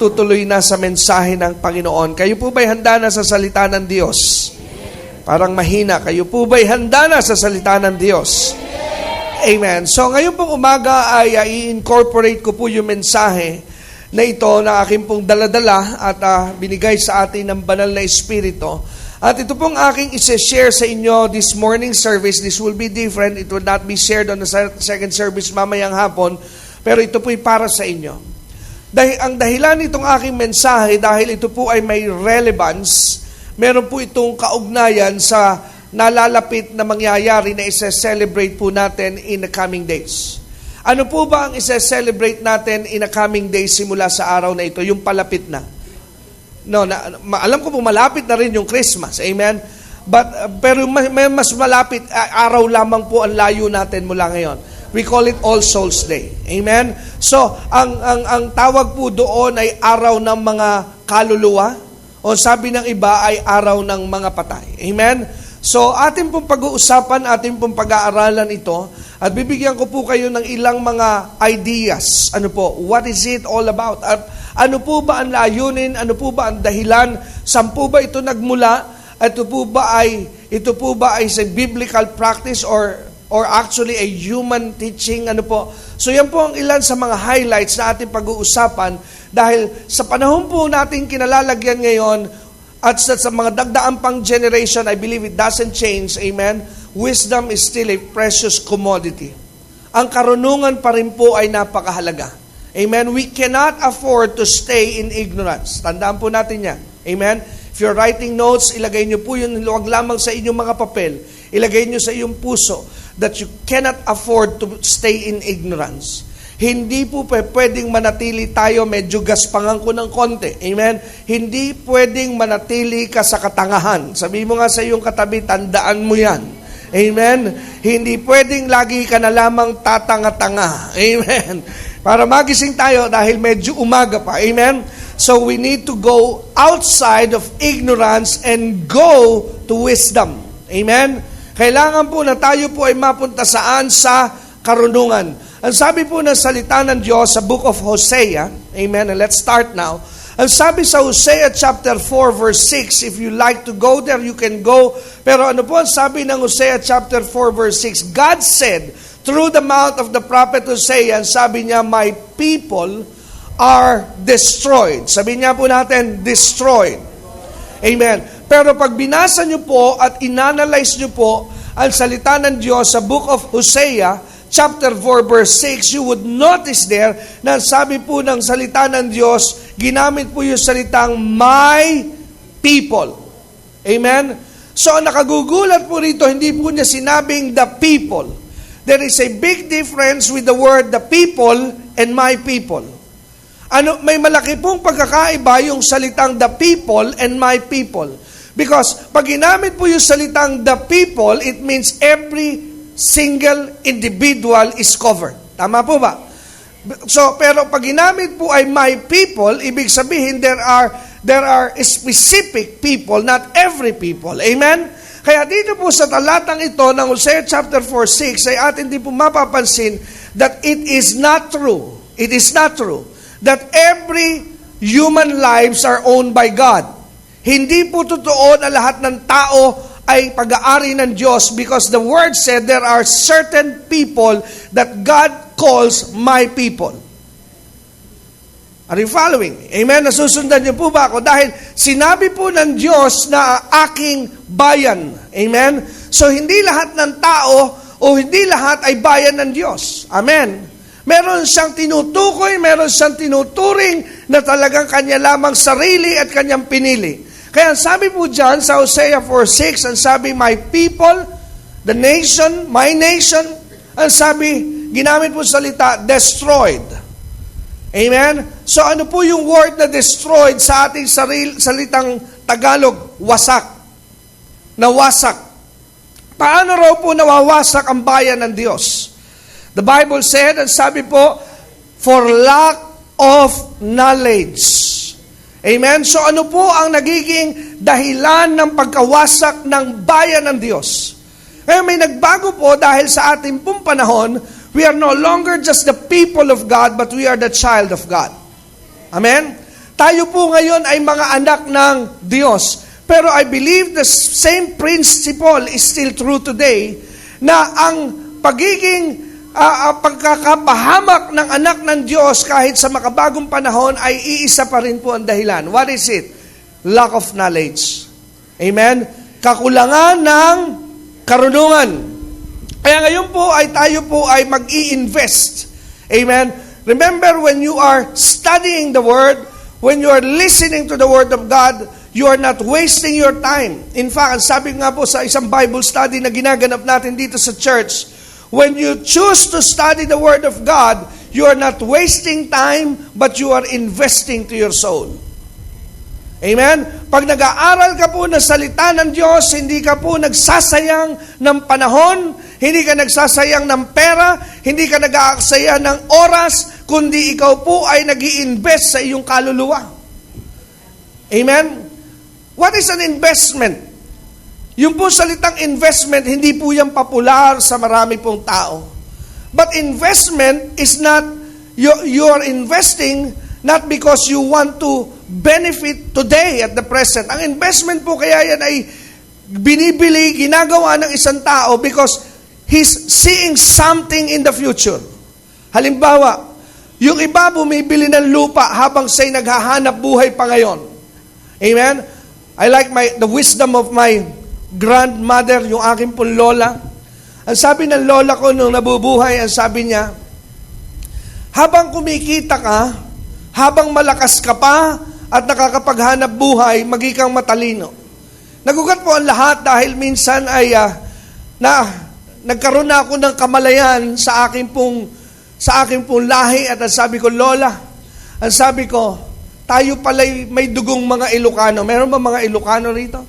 magtutuloy na sa mensahe ng Panginoon. Kayo po ba'y handa na sa salita ng Diyos? Parang mahina. Kayo po ba'y handa na sa salita ng Diyos? Amen. So ngayon pong umaga ay i-incorporate ko po yung mensahe na ito na aking pong daladala at binigay sa atin ng banal na Espiritu. At ito pong aking isi-share sa inyo this morning service. This will be different. It will not be shared on the second service mamayang hapon. Pero ito po'y para sa inyo. Dahil ang dahilan nitong aking mensahe, dahil ito po ay may relevance, meron po itong kaugnayan sa nalalapit na mangyayari na isa-celebrate po natin in the coming days. Ano po ba ang isa-celebrate natin in the coming days simula sa araw na ito? Yung palapit na. Alam ko po malapit na rin yung Christmas. Amen? Pero may mas malapit, araw lamang po ang layo natin mula ngayon. We call it All Souls Day. Amen? So, ang tawag po doon ay araw ng mga kaluluwa o sabi ng iba ay araw ng mga patay. Amen? So, atin pong pag-uusapan, atin pong pag-aaralan ito at bibigyan ko po kayo ng ilang mga ideas. Ano po? What is it all about? At ano po ba ang layunin? Ano po ba ang dahilan? Saan po ba ito nagmula? Ito po ba ay sa biblical practice or actually a human teaching? Ano po? So, yan po ang ilan sa mga highlights na ating pag-uusapan dahil sa panahon po natin kinalalagyan ngayon at sa mga dagdaang pang generation, I believe it doesn't change. Amen? Wisdom is still a precious commodity. Ang karunungan pa rin po ay napakahalaga. Amen? We cannot afford to stay in ignorance. Tandaan po natin yan. Amen? If you're writing notes, ilagay nyo po yun, huwag lamang sa inyong mga papel. Ilagay nyo sa iyong puso that you cannot afford to stay in ignorance. Hindi po pwedeng manatili tayo, medyo gaspangan ko ng konti. Amen? Hindi pwedeng manatili ka sa katangahan. Sabi mo nga sa iyong katabi, tandaan mo yan. Amen? Hindi pwedeng lagi ka na lamang tatanga-tanga. Amen? Para magising tayo dahil medyo umaga pa. Amen? So we need to go outside of ignorance and go to wisdom. Amen? Kailangan po na tayo po ay mapunta saan? Sa karunungan. Ang sabi po ng salita ng Diyos sa book of Hosea, amen, and let's start now. Ang sabi sa Hosea chapter 4 verse 6, if you like to go there, you can go. Pero ano po ang sabi ng Hosea chapter 4 verse 6? God said, through the mouth of the prophet Hosea, sabi niya, my people are destroyed. Sabi niya po natin, destroyed. Amen. Pero pag binasa niyo po at inanalyze niyo po ang salita ng Diyos sa book of Hosea, chapter 4 verse 6, you would notice there na sabi po ng salita ng Diyos, ginamit po yung salitang my people. Amen? So nakagugulat po rito, hindi po niya sinabing the people. There is a big difference with the word the people and my people. May malaki pong pagkakaiba yung salitang the people and my people. Because pag ginamit po yung salitang the people, it means every single individual is covered. Tama po ba? So, pero pag ginamit po ay my people, ibig sabihin there are specific people, not every people. Amen? Kaya dito po sa talatang ito ng Hosea chapter 4:6 ay atin din po mapapansin that it is not true. It is not true that every human lives are owned by God. Hindi po totoo na lahat ng tao ay pag-aari ng Diyos because the word said there are certain people that God calls my people. Are you following? Amen? Nasusundan niyo po ba ako? Dahil sinabi po ng Diyos na aking bayan. Amen? So hindi lahat ng tao o hindi lahat ay bayan ng Diyos. Amen? Meron siyang tinutukoy, meron siyang tinuturing na talagang kanya lamang sarili at kanyang pinili. Kaya sabi po dyan sa Hosea 4:6, ang sabi, my people, the nation, my nation, ang sabi, ginamit po salita, destroyed. Amen? So ano po yung word na destroyed sa ating salitang Tagalog? Wasak. Nawasak. Paano raw po nawawasak ang bayan ng Diyos? The Bible said, ang sabi po, for lack of knowledge. Amen? So ano po ang nagiging dahilan ng pagkawasak ng bayan ng Diyos? Kaya may nagbago po dahil sa ating pong panahon, we are no longer just the people of God, but we are the child of God. Amen? Tayo po ngayon ay mga anak ng Diyos. Pero I believe the same principle is still true today, na ang pagiging pagkakapahamak ng anak ng Diyos kahit sa makabagong panahon ay iisa pa rin po ang dahilan. What is it? Lack of knowledge. Amen? Kakulangan ng karunungan. Kaya ngayon po ay tayo po ay mag-i-invest. Amen? Remember, when you are studying the Word, when you are listening to the Word of God, you are not wasting your time. In fact, sabi nga po sa isang Bible study na ginaganap natin dito sa church, when you choose to study the Word of God, you are not wasting time, but you are investing to your soul. Amen? Pag nag-aaral ka po ng salita ng Diyos, hindi ka po nagsasayang ng panahon, hindi ka nagsasayang ng pera, hindi ka nag-aaksaya ng oras, kundi ikaw po ay nag-i-invest sa iyong kaluluwa. Amen? What is an investment? Yung po salitang investment, hindi po yan popular sa marami pong tao. But investment is not, you are investing not because you want to benefit today at the present. Ang investment po kaya yan ay binibili, ginagawa ng isang tao because he's seeing something in the future. Halimbawa, yung iba bumibili ng lupa habang siya'y naghahanap buhay pa ngayon. Amen? I like the wisdom of my grandmother, yung aking pong lola. Ang sabi ng lola ko nung nabubuhay, ang sabi niya, habang kumikita ka, habang malakas ka pa, at nakakapaghanap buhay, maging matalino. Nagugat po ang lahat dahil minsan ay nagkaroon na ako ng kamalayan sa aking pong lahi, at ang sabi ko, Lola, ang sabi ko, tayo pala'y may dugong mga Ilocano. Meron ba mga Ilocano rito?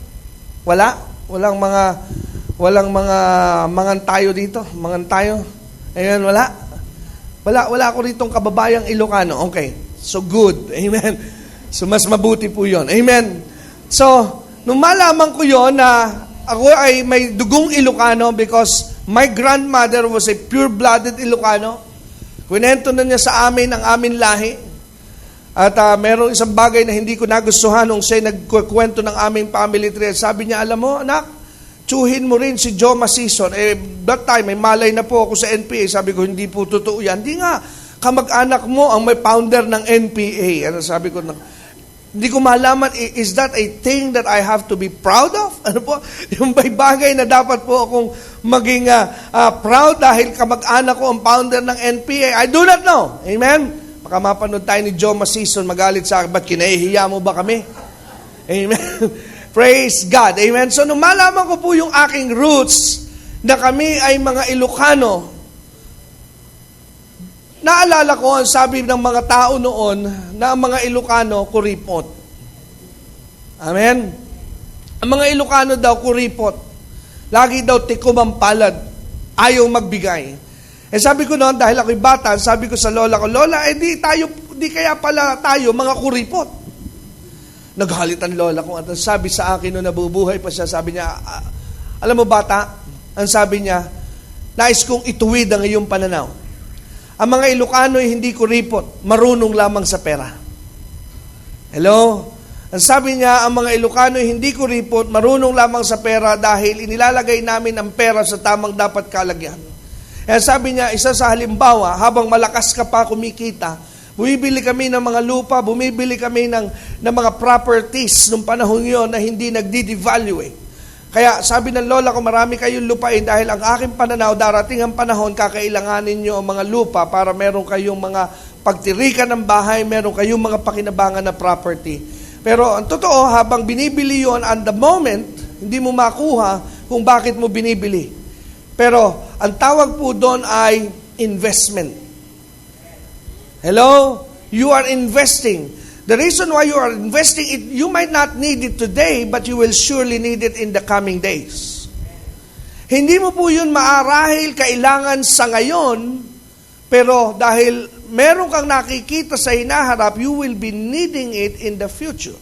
Wala? Walang mga tayo dito? Mga tayo? Ayan, wala? Wala ako ritong kababayang Ilocano. Okay. So good. Amen. So mas mabuti po yun. Amen. So, nung malaman ko yon na ako ay may dugong Ilocano because my grandmother was a pure-blooded Ilocano, kwento na niya sa amin ang amin lahi. At merong isang bagay na hindi ko nagustuhan nung siya nagkwento ng aming family tree. Sabi niya, alam mo, anak, tsuhin mo rin si Joe Masison. That time, may malay na po ako sa NPA. Sabi ko, hindi po totoo yan. Hindi nga, kamag-anak mo ang may founder ng NPA. Ano sabi ko, hindi ko malaman, is that a thing that I have to be proud of? Ano po? Yung may bagay na dapat po akong maging proud dahil kamag-anak ko ang founder ng NPA. I do not know. Amen? Baka mapanood tayo ni Joe Masison, magalit sa akin, ba't kinahihiya mo ba kami? Amen? Praise God. Amen? So, nung malaman ko po yung aking roots, na kami ay mga Ilocano, naalala ko ang sabi ng mga tao noon na ang mga Ilocano, kuripot. Amen? Ang mga Ilocano daw, kuripot. Lagi daw tikom ang palad. Ayaw magbigay. Sabi ko noon, dahil ako'y bata, sabi ko sa lola ko, Lola, di kaya pala tayo mga kuripot. Naghalit ang lola ko at sabi sa akin nung nabubuhay pa siya, sabi niya, alam mo bata, ang sabi niya, nais kong ituwid ang iyong pananaw. Ang mga Ilocano ay hindi kuripot, marunong lamang sa pera. Hello? Ang sabi niya, ang mga Ilocano ay hindi kuripot, marunong lamang sa pera dahil inilalagay namin ang pera sa tamang dapat kalagyan. Kaya sabi niya, isa sa halimbawa, habang malakas ka pa kumikita, bumibili kami ng mga lupa, bumibili kami ng mga properties nung panahon yun na hindi nagdi-devalue. Kaya sabi ng lola ko, marami kayong lupain dahil ang aking pananaw, darating ang panahon, kakailanganin nyo ang mga lupa para meron kayong mga pagtirikan ng bahay, meron kayong mga pakinabangan na property. Pero ang totoo, habang binibili yon, at the moment, hindi mo makuha kung bakit mo binibili. Pero ang tawag po doon ay investment. Hello? You are investing. The reason why you are investing it, you might not need it today, but you will surely need it in the coming days. Hindi mo po yun maarahil kailangan sa ngayon, pero dahil meron kang nakikita sa hinaharap, you will be needing it in the future.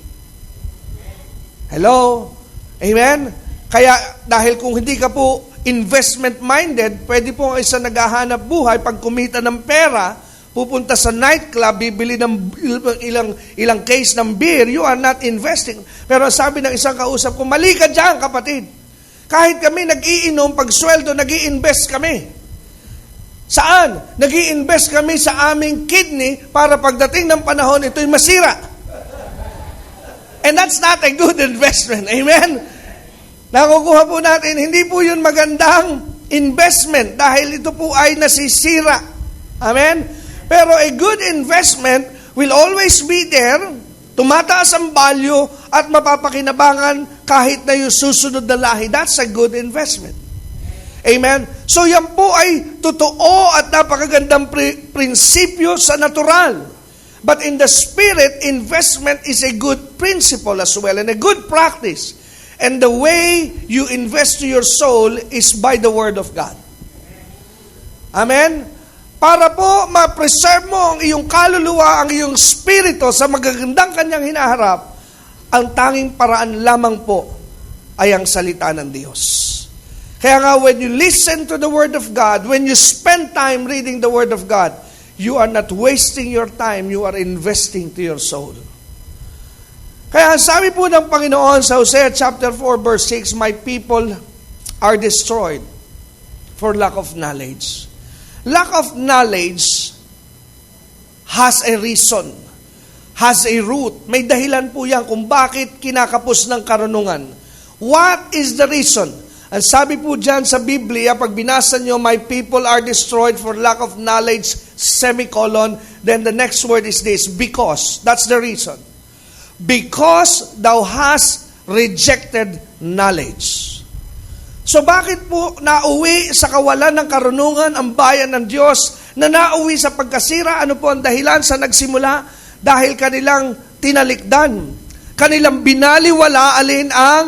Hello? Amen? Kaya dahil kung hindi ka po investment-minded, pwede po ang isa naghahanap buhay, pag kumita ng pera, pupunta sa nightclub, bibili ng ilang case ng beer, you are not investing. Pero sabi ng isang kausap ko, mali ka dyan, kapatid. Kahit kami nag-iinom, pag sweldo, nag-i-invest kami. Saan? Nag-i-invest kami sa aming kidney para pagdating ng panahon, ito'y masira. And that's not a good investment. Amen? Nakukuha po natin, hindi po yun magandang investment dahil ito po ay nasisira. Amen? Pero a good investment will always be there, tumataas ang value at mapapakinabangan kahit na yung susunod na lahi. That's a good investment. Amen? So yan po ay totoo at napakagandang prinsipyo sa natural. But in the spirit, investment is a good principle as well and a good practice. And the way you invest to your soul is by the Word of God. Amen? Para po ma-preserve mo ang iyong kaluluwa, ang iyong spirito sa magagandang kanyang hinaharap, ang tanging paraan lamang po ay ang salita ng Diyos. Kaya nga, when you listen to the Word of God, when you spend time reading the Word of God, you are not wasting your time, you are investing to your soul. Kaya sabi po ng Panginoon sa Hosea chapter 4 verse 6, my people are destroyed for lack of knowledge. Lack of knowledge has a reason, has a root. May dahilan po yan kung bakit kinakapos ng karunungan. What is the reason? Ang sabi po dyan sa Biblia, pag binasa nyo, my people are destroyed for lack of knowledge, semicolon, then the next word is this, because. That's the reason. Because thou hast rejected knowledge. So bakit po nauwi sa kawalan ng karunungan ang bayan ng Diyos na nauwi sa pagkasira? Ano po ang dahilan sa nagsimula? Dahil kanilang tinalikdan. Kanilang binaliwalaalin ang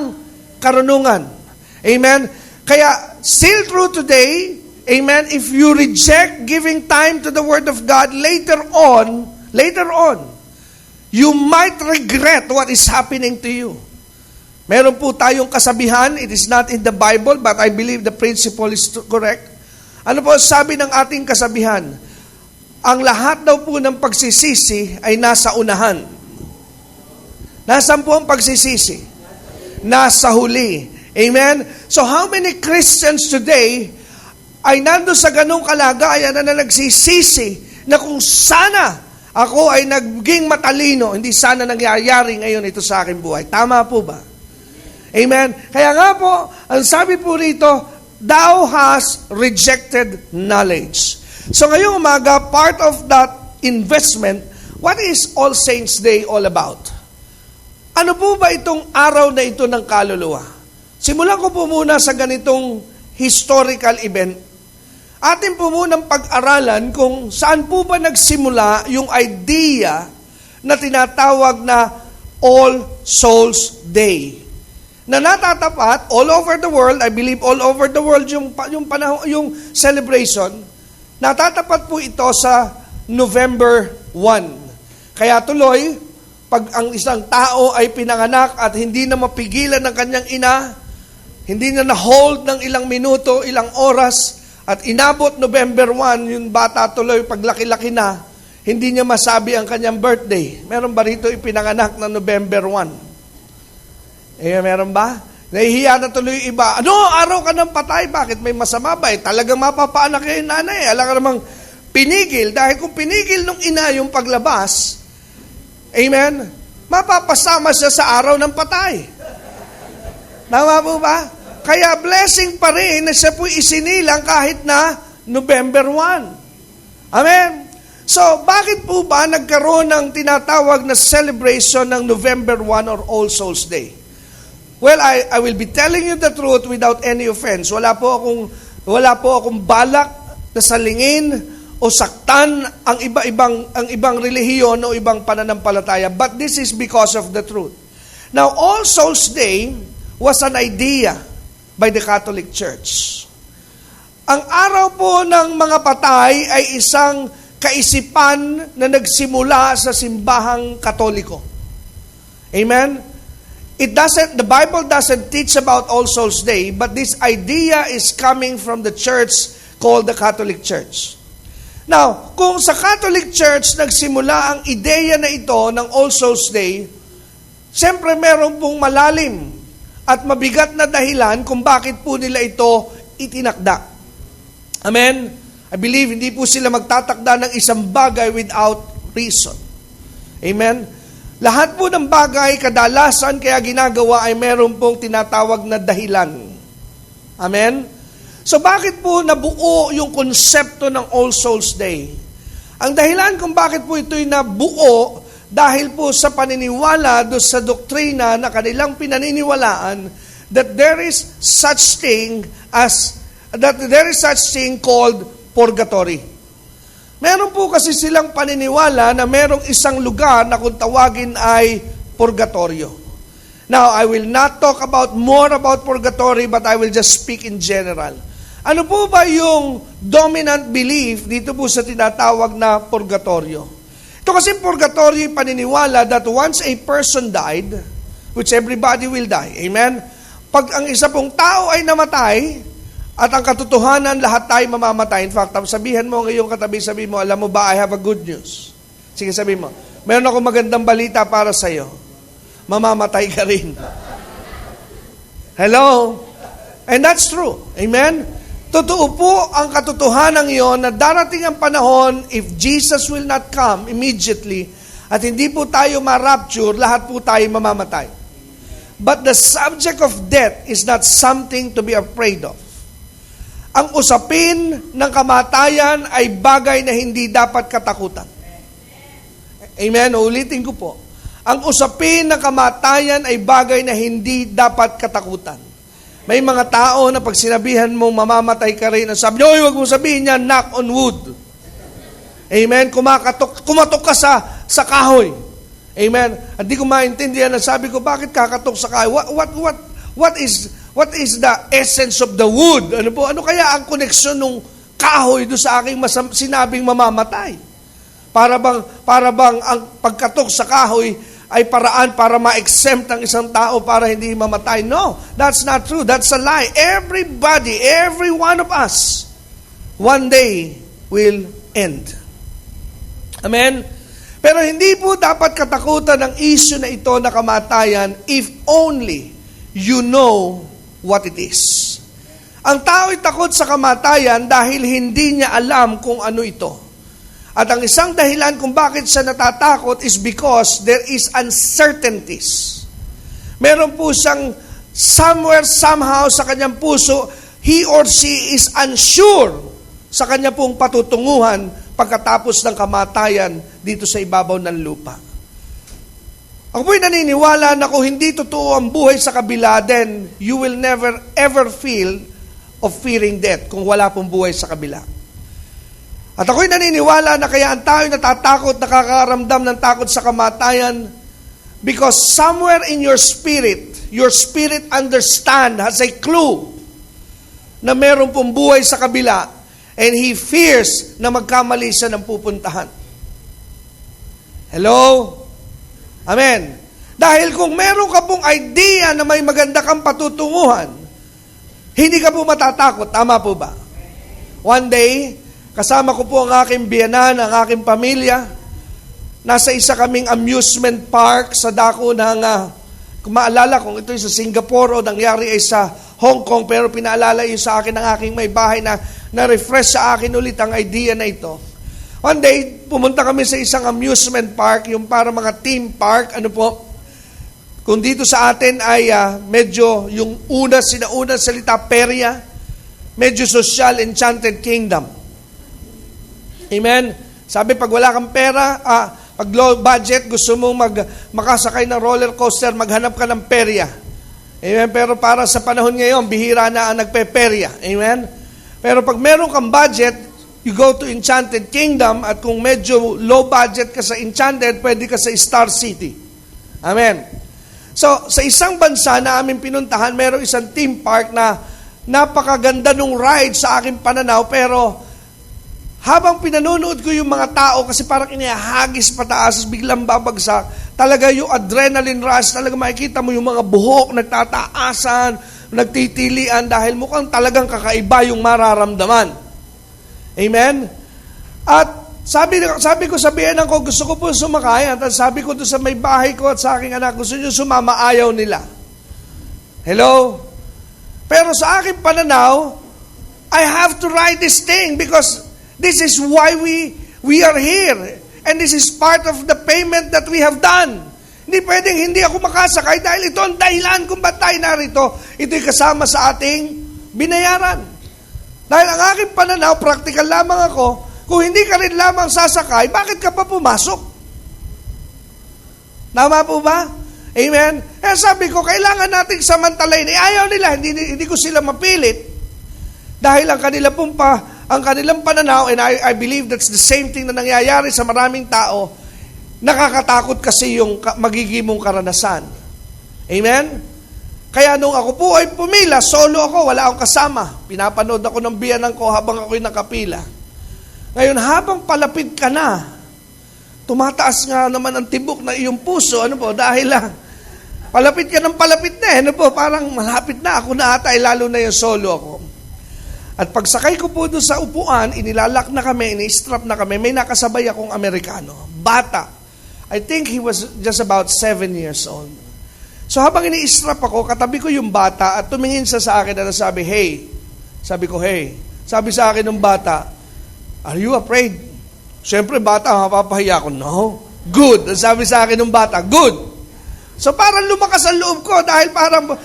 karunungan. Amen? Kaya still true today, amen, if you reject giving time to the Word of God, later on, you might regret what is happening to you. Meron po tayong kasabihan, it is not in the Bible, but I believe the principle is correct. Ano po sabi ng ating kasabihan? Ang lahat daw po ng pagsisisi ay nasa unahan. Nasaan po ang pagsisisi? Nasa huli. Amen? So how many Christians today ay nando sa ganong kalagayan na nagsisisi na kung sana ako ay naging matalino, hindi sana nangyayari ngayon ito sa aking buhay. Tama po ba? Amen? Kaya nga po, ang sabi po rito, thou hast rejected knowledge. So ngayong umaga, part of that investment, what is All Saints Day all about? Ano po ba itong araw na ito ng kaluluwa? Simulan ko po muna sa ganitong historical event. Atin po munang pag-aralan kung saan po ba nagsimula yung idea na tinatawag na All Souls Day. Na natatapat all over the world, I believe all over the world yung celebration, natatapat po ito sa November 1. Kaya tuloy, pag ang isang tao ay pinanganak at hindi na mapigilan ng kanyang ina, hindi na na-hold ng ilang minuto, ilang oras, at inabot November 1, yung bata tuloy, paglaki-laki na, hindi niya masabi ang kanyang birthday. Meron ba rito ipinanganak na November 1? Meron ba? Nahihiya na tuloy yung iba. Ano? Araw ka ng patay? Bakit may masama ba? Talagang mapapaanak kayo yung nanay. Alam ka namang pinigil. Dahil kung pinigil nung ina yung paglabas, amen, mapapasama siya sa araw ng patay. Tama po ba? Kaya blessing pa rin na siya po isinilang kahit na November 1. Amen? So, bakit po ba nagkaroon ng tinatawag na celebration ng November 1 or All Souls Day? Well, I will be telling you the truth without any offense. Wala po akong balak na salingin o saktan ang ibang relihiyon o ibang pananampalataya. But this is because of the truth. Now, All Souls Day was an idea by the Catholic Church. Ang araw po ng mga patay ay isang kaisipan na nagsimula sa simbahang Katoliko. Amen? The Bible doesn't teach about All Souls Day, but this idea is coming from the church called the Catholic Church. Now, kung sa Catholic Church nagsimula ang ideya na ito ng All Souls Day, siyempre meron pong malalim at mabigat na dahilan kung bakit po nila ito itinakda. Amen? I believe hindi po sila magtatakda ng isang bagay without reason. Amen? Lahat po ng bagay, kadalasan kaya ginagawa ay meron pong tinatawag na dahilan. Amen? So bakit po nabuo yung konsepto ng All Souls Day? Ang dahilan kung bakit po ito'y nabuo dahil po sa paniniwala do sa doktrina na kanilang pinaniniwalaan that there is such thing called purgatory. Meron po kasi silang paniniwala na merong isang lugar na kung tawagin ay purgatorio. Now, I will not talk more about purgatory, but I will just speak in general. Ano po ba yung dominant belief dito po sa tinatawag na purgatorio? Ito kasi purgatorio yung paniniwala that once a person died, which everybody will die, amen? Pag ang isa pong tao ay namatay, at ang katotohanan, lahat tayo mamamatay. In fact, sabihan mo ngayong katabi, sabihin mo, alam mo ba, I have a good news. Sige, sabihin mo, meron akong magandang balita para sa'yo. Mamamatay ka rin. Hello? And that's true. Amen? Totoo po ang katotohanan yon na darating ang panahon, if Jesus will not come immediately, at hindi po tayo ma-rapture, lahat po tayo mamamatay. But the subject of death is not something to be afraid of. Ang usapin ng kamatayan ay bagay na hindi dapat katakutan. Amen? Ulitin ko po. Ang usapin ng kamatayan ay bagay na hindi dapat katakutan. May mga tao na pag sinabihan mong mamamatay ka rin, sabi niyo, huwag mong sabihin niya, knock on wood. Amen? Kumatok ka sa kahoy. Amen? At di ko maintindihan na sabi ko, bakit kakatok sa kahoy? What is the essence of the wood? Ano po? Ano kaya ang koneksyon ng kahoy do sa aking sinabing mamamatay? Para bang ang pagkatok sa kahoy ay paraan para ma-exempt ang isang tao para hindi mamatay? No, that's not true. That's a lie. Everybody, every one of us, one day will end. Amen? Pero hindi po dapat katakutan ang issue na ito na kamatayan if only you know what it is. Ang tao'y takot sa kamatayan dahil hindi niya alam kung ano ito. At ang isang dahilan kung bakit siya natatakot is because there is uncertainties. Meron po siyang somewhere, somehow sa kanyang puso, he or she is unsure sa kanya pong patutunguhan pagkatapos ng kamatayan dito sa ibabaw ng lupa. Ako po'y naniniwala na kung hindi totoo ang buhay sa kabila, then you will never ever feel of fearing death kung wala pong buhay sa kabila. At ako'y naniniwala na kaya ang tao'y natatakot, nakakaramdam ng takot sa kamatayan because somewhere in your spirit has a clue na meron pong buhay sa kabila and he fears na magkamali siya ng pupuntahan. Hello? Amen. Dahil kung meron ka pong idea na may maganda kang patutunguhan, hindi ka po matatakot. Tama po ba? One day, kasama ko po ang aking biyanan, ang aking pamilya. Nasa isa kaming amusement park sa dako ng, kung maalala kung ito sa Singapore o nangyari ay sa Hong Kong, pero pinaalala yun sa akin ng aking may bahay na na-refresh sa akin ulit ang idea na ito. One day, pumunta kami sa isang amusement park, yung para mga theme park, ano po, kung dito sa atin ay medyo yung sinaunang salita, perya, medyo social, enchanted kingdom. Amen? Sabi, pag wala kang pera, pag low budget, gusto mong makasakay ng roller coaster, maghanap ka ng perya. Amen? Pero para sa panahon ngayon, bihira na ang nagpe-perya. Amen? Pero pag meron kang budget, you go to Enchanted Kingdom, at kung medyo low budget ka sa Enchanted, pwede ka sa Star City. Amen? So, sa isang bansa na aming pinuntahan, meron isang theme park na napakaganda nung ride sa aking pananaw, pero habang pinanonood ko yung mga tao, kasi parang inihagis pataas, biglang babagsak, talaga yung adrenaline rush, talaga makikita mo yung mga buhok, nagtataasan, nagtitilian, dahil mukhang talagang kakaiba yung mararamdaman. Amen? At sabi ko sa biyenan ko, gusto ko po sumakay. At sabi ko doon sa may bahay ko at sa aking anak, gusto nyo sumama, ayaw nila. Hello? Pero sa aking pananaw, I have to ride this thing because this is why we are here. And this is part of the payment that we have done. Hindi pwedeng hindi ako makasakay dahil ito ang dahilan kung ba't tayo narito. Ito'y kasama sa ating binayaran. Dahil ang aking pananaw, practical lamang ako, kung hindi ka rin lamang sasakay, bakit ka pa pumasok? Tama po ba? Amen? Kaya sabi ko, kailangan nating samantalayin. Ayaw nila, hindi ko sila mapilit. Dahil ang kanilang pananaw, and I believe that's the same thing na nangyayari sa maraming tao, nakakatakot kasi yung magiging mong karanasan. Amen? Kaya nung ako po ay pumila, solo ako, wala akong kasama. Pinapanood ako ng biyanan ko habang ako'y nakapila. Ngayon, habang palapit ka na, tumataas nga naman ang tibok na iyong puso. Ano po? Dahil palapit ka ng palapit na. Ano po? Parang malapit na. Ako na ata, lalo na yung solo ako. At pagsakay ko po doon sa upuan, inilalak na kami, ini-strap na kami, may nakasabay akong Amerikano, bata. I think he was just about 7 years old. So habang ini-strap ako, katabi ko yung bata at tumingin siya sa akin at sabi, hey. Sabi ko, hey. Sabi sa akin ng bata, are you afraid? Siyempre bata, mapapahiya ako, no. Good. Sabi sa akin ng bata, good. So parang lumakas ang loob ko dahil parang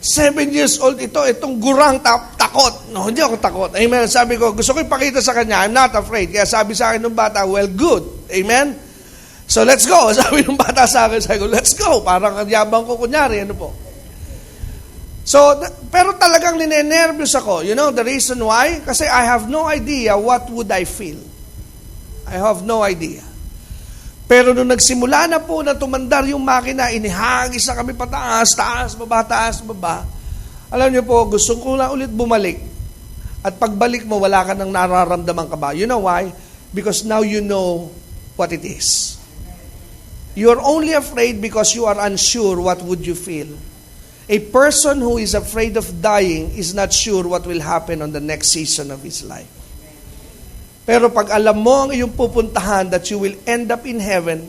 7 years old itong gurang takot. No, hindi ako takot. Amen. Sabi ko, gusto ko ipakita sa kanya, I'm not afraid. Kaya sabi sa akin ng bata, well, good. Amen. So let's go. Sabi ng bata sa akin, sabi ko, let's go. Parang yabang ko kunyari, ano po. So, pero talagang ninenervyos ako. You know the reason why? Kasi I have no idea what would I feel. I have no idea. Pero nung nagsimula na po na tumandar yung makina, inihagis na kami pataas, taas, baba. Alam niyo po, gusto ko na ulit bumalik. At pagbalik mo, wala ka nang nararamdaman ka ba? You know why? Because now you know what it is. You're only afraid because you are unsure what would you feel. A person who is afraid of dying is not sure what will happen on the next season of his life. Pero pag alam mo ang iyong pupuntahan that you will end up in heaven,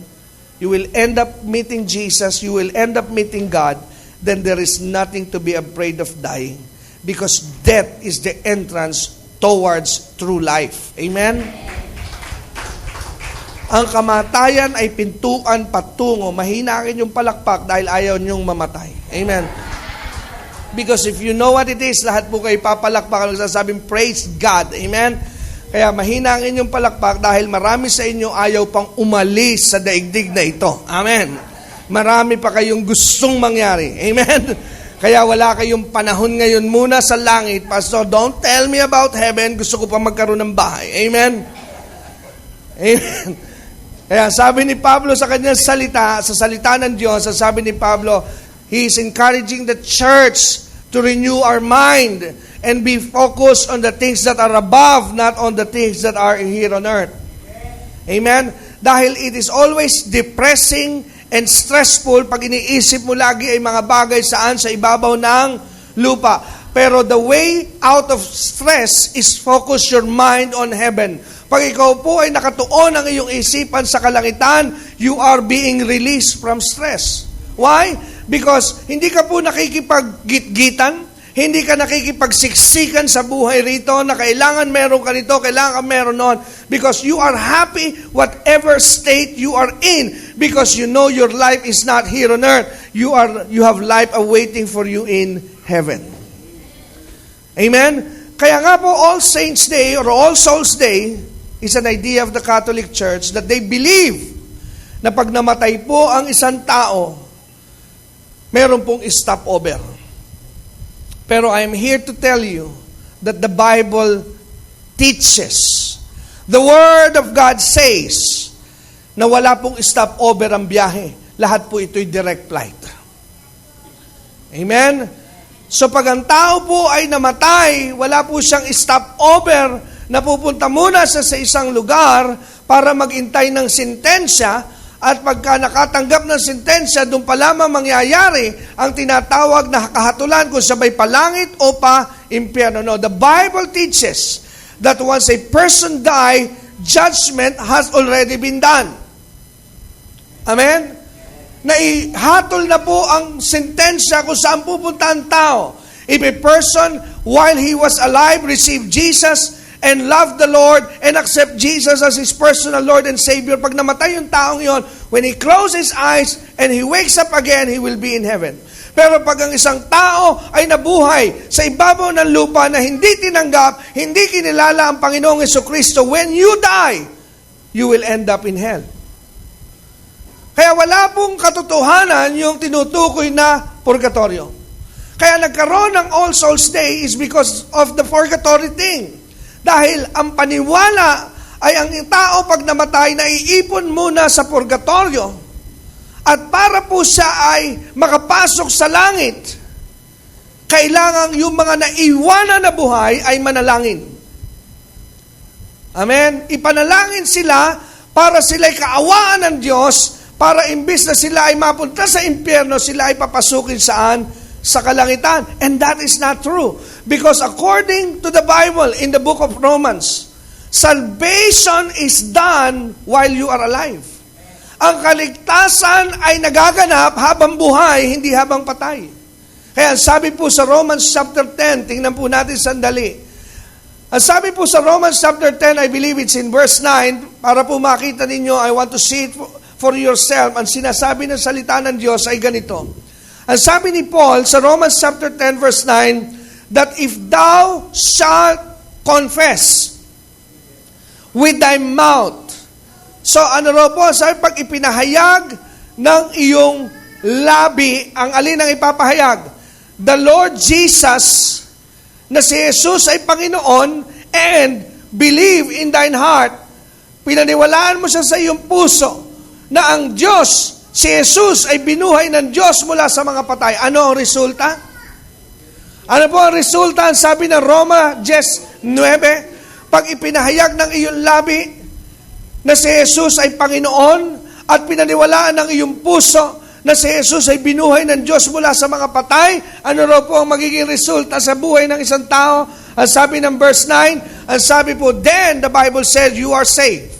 you will end up meeting Jesus, you will end up meeting God, then there is nothing to be afraid of dying. Because death is the entrance towards true life. Amen? Ang kamatayan ay pintuan patungo. Mahina ang inyong palakpak dahil ayaw niyong mamatay. Amen? Because if you know what it is, lahat po kayo papalakpak at magsasabing, praise God. Amen? Kaya mahina ang inyong palakpak dahil marami sa inyo ayaw pang umalis sa daigdig na ito. Amen. Marami pa kayong gustong mangyari. Amen. Kaya wala kayong panahon ngayon muna sa langit. Pastor, don't tell me about heaven. Gusto ko pa magkaroon ng bahay. Amen. Amen. Kaya sabi ni Pablo sa kanyang salita, sa salita ng Diyos, sabi ni Pablo, he is encouraging the church to renew our mind and be focused on the things that are above, not on the things that are here on earth. Amen? Dahil it is always depressing and stressful pag iniisip mo lagi ay mga bagay saan sa ibabaw ng lupa. Pero the way out of stress is focus your mind on heaven. Pag ikaw po ay nakatuon ang iyong isipan sa kalangitan, you are being released from stress. Why? Because hindi ka po nakikipag-gitgitan, hindi ka nakikipagsiksikan sa buhay rito na kailangan meron ka nito, kailangan ka meron nun. Because you are happy whatever state you are in. Because you know your life is not here on earth. You have life awaiting for you in heaven. Amen? Kaya nga po, All Saints Day or All Souls Day is an idea of the Catholic Church that they believe na pag namatay po ang isang tao, meron pong stopover. Pero I am here to tell you that the Bible teaches, the Word of God says, na wala pong stopover ang biyahe. Lahat po ito'y direct flight. Amen? So pag ang tao po ay namatay, wala po siyang stopover na pupunta muna sa isang lugar para maghintay ng sentensya. At pagka nakatanggap ng sentensya, doon pa lamang mangyayari ang tinatawag na kahatulan kung sabay palangit o pa impyerno. No, the Bible teaches that once a person die, judgment has already been done. Amen? Naihatol na po ang sentensya kung saan pupunta ang tao. If a person, while he was alive, received Jesus and loved the Lord and accept Jesus as his personal Lord and Savior, pag namatay yung taong yon, when he closes his eyes and he wakes up again, he will be in heaven. Pero pag ang isang tao ay nabuhay sa ibabaw ng lupa na hindi tinanggap, hindi kinilala ang Panginoong Jesucristo, when you die, you will end up in hell. Kaya wala pong katotohanan yung tinutukoy na purgatorio. Kaya nagkaroon ng All Souls Day is because of the purgatory thing. Dahil ang paniwala ay ang tao pag namatay na iipon muna sa purgatorio. At para po siya ay makapasok sa langit, kailangan yung mga naiwanan na buhay ay manalangin. Amen? Ipanalangin sila para sila'y kaawaan ng Diyos, para imbis na sila ay mapunta sa impyerno, sila ay papasukin saan? Sa kalangitan. And that is not true. Because according to the Bible, in the book of Romans, salvation is done while you are alive. Ang kaligtasan ay nagaganap habang buhay, hindi habang patay. Kaya sabi po sa Romans chapter 10, tingnan po natin sandali. Ang sabi po sa Romans chapter 10, I believe it's in verse 9, para po makita ninyo, I want to see it for yourself. Ang sinasabi ng salita ng Diyos ay ganito. Ang sabi ni Paul sa Romans chapter 10 verse 9, that if thou shalt confess with thy mouth. So ano raw po, sabi pag ipinahayag ng iyong labi, ang alin ang ipapahayag? The Lord Jesus, na si Jesus ay Panginoon, and believe in thine heart, pinaniwalaan mo siya sa iyong puso, na ang Diyos, si Jesus ay binuhay ng Diyos mula sa mga patay. Ano ang resulta? Ano po ang resulta? Ang sabi ng Roma 10:9, pag ipinahayag ng iyong labi na si Jesus ay Panginoon at pinaniwalaan ng iyong puso na si Jesus ay binuhay ng Diyos mula sa mga patay, ano raw po ang magiging resulta sa buhay ng isang tao? Ang sabi ng verse 9, ang sabi po, then the Bible says you are saved.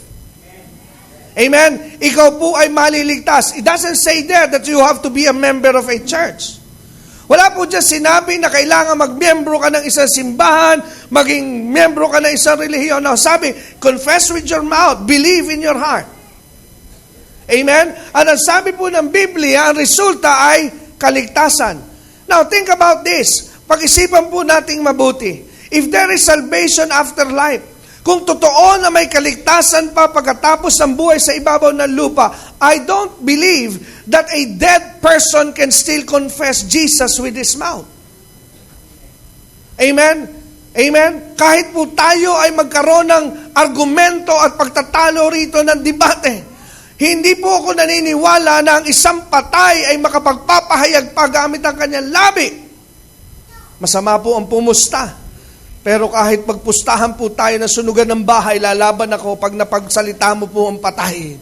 Amen? Ikaw po ay maliligtas. It doesn't say there that you have to be a member of a church. Wala po dyan sinabi na kailangan magmiyembro ka ng isang simbahan, maging miyembro ka ng isang relihiyon. No, sabi, confess with your mouth, believe in your heart. Amen? At ang sabi po ng Biblia, ang resulta ay kaligtasan. Now, think about this. Pag-isipan po nating mabuti. If there is salvation after life, kung totoo na may kaligtasan pa pagkatapos ng buhay sa ibabaw ng lupa, I don't believe that a dead person can still confess Jesus with his mouth. Amen? Amen? Kahit po tayo ay magkaroon ng argumento at pagtatalo rito ng debate, hindi po ako naniniwala na ang isang patay ay makapagpapahayag pa gamit ang kanyang labi. Masama po ang pumusta. Pero kahit pagpustahan po tayo na sunugan ng bahay, lalaban ako pag napagsalita mo po ang patay.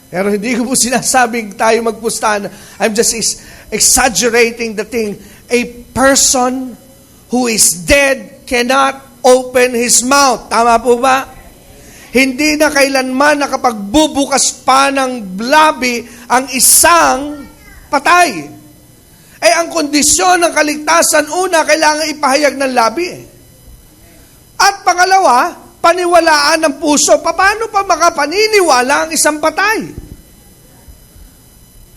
Pero hindi ko po sinasabing tayo magpustahan. I'm just exaggerating the thing. A person who is dead cannot open his mouth. Tama po ba? Hindi na kailanman nakapagbubukas pa ng labi ang isang patay. Eh, ang kondisyon ng kaligtasan, una, kailangan ipahayag ng labi. At pangalawa, paniwalaan ng puso. Paano pa makapaniniwala ang isang patay?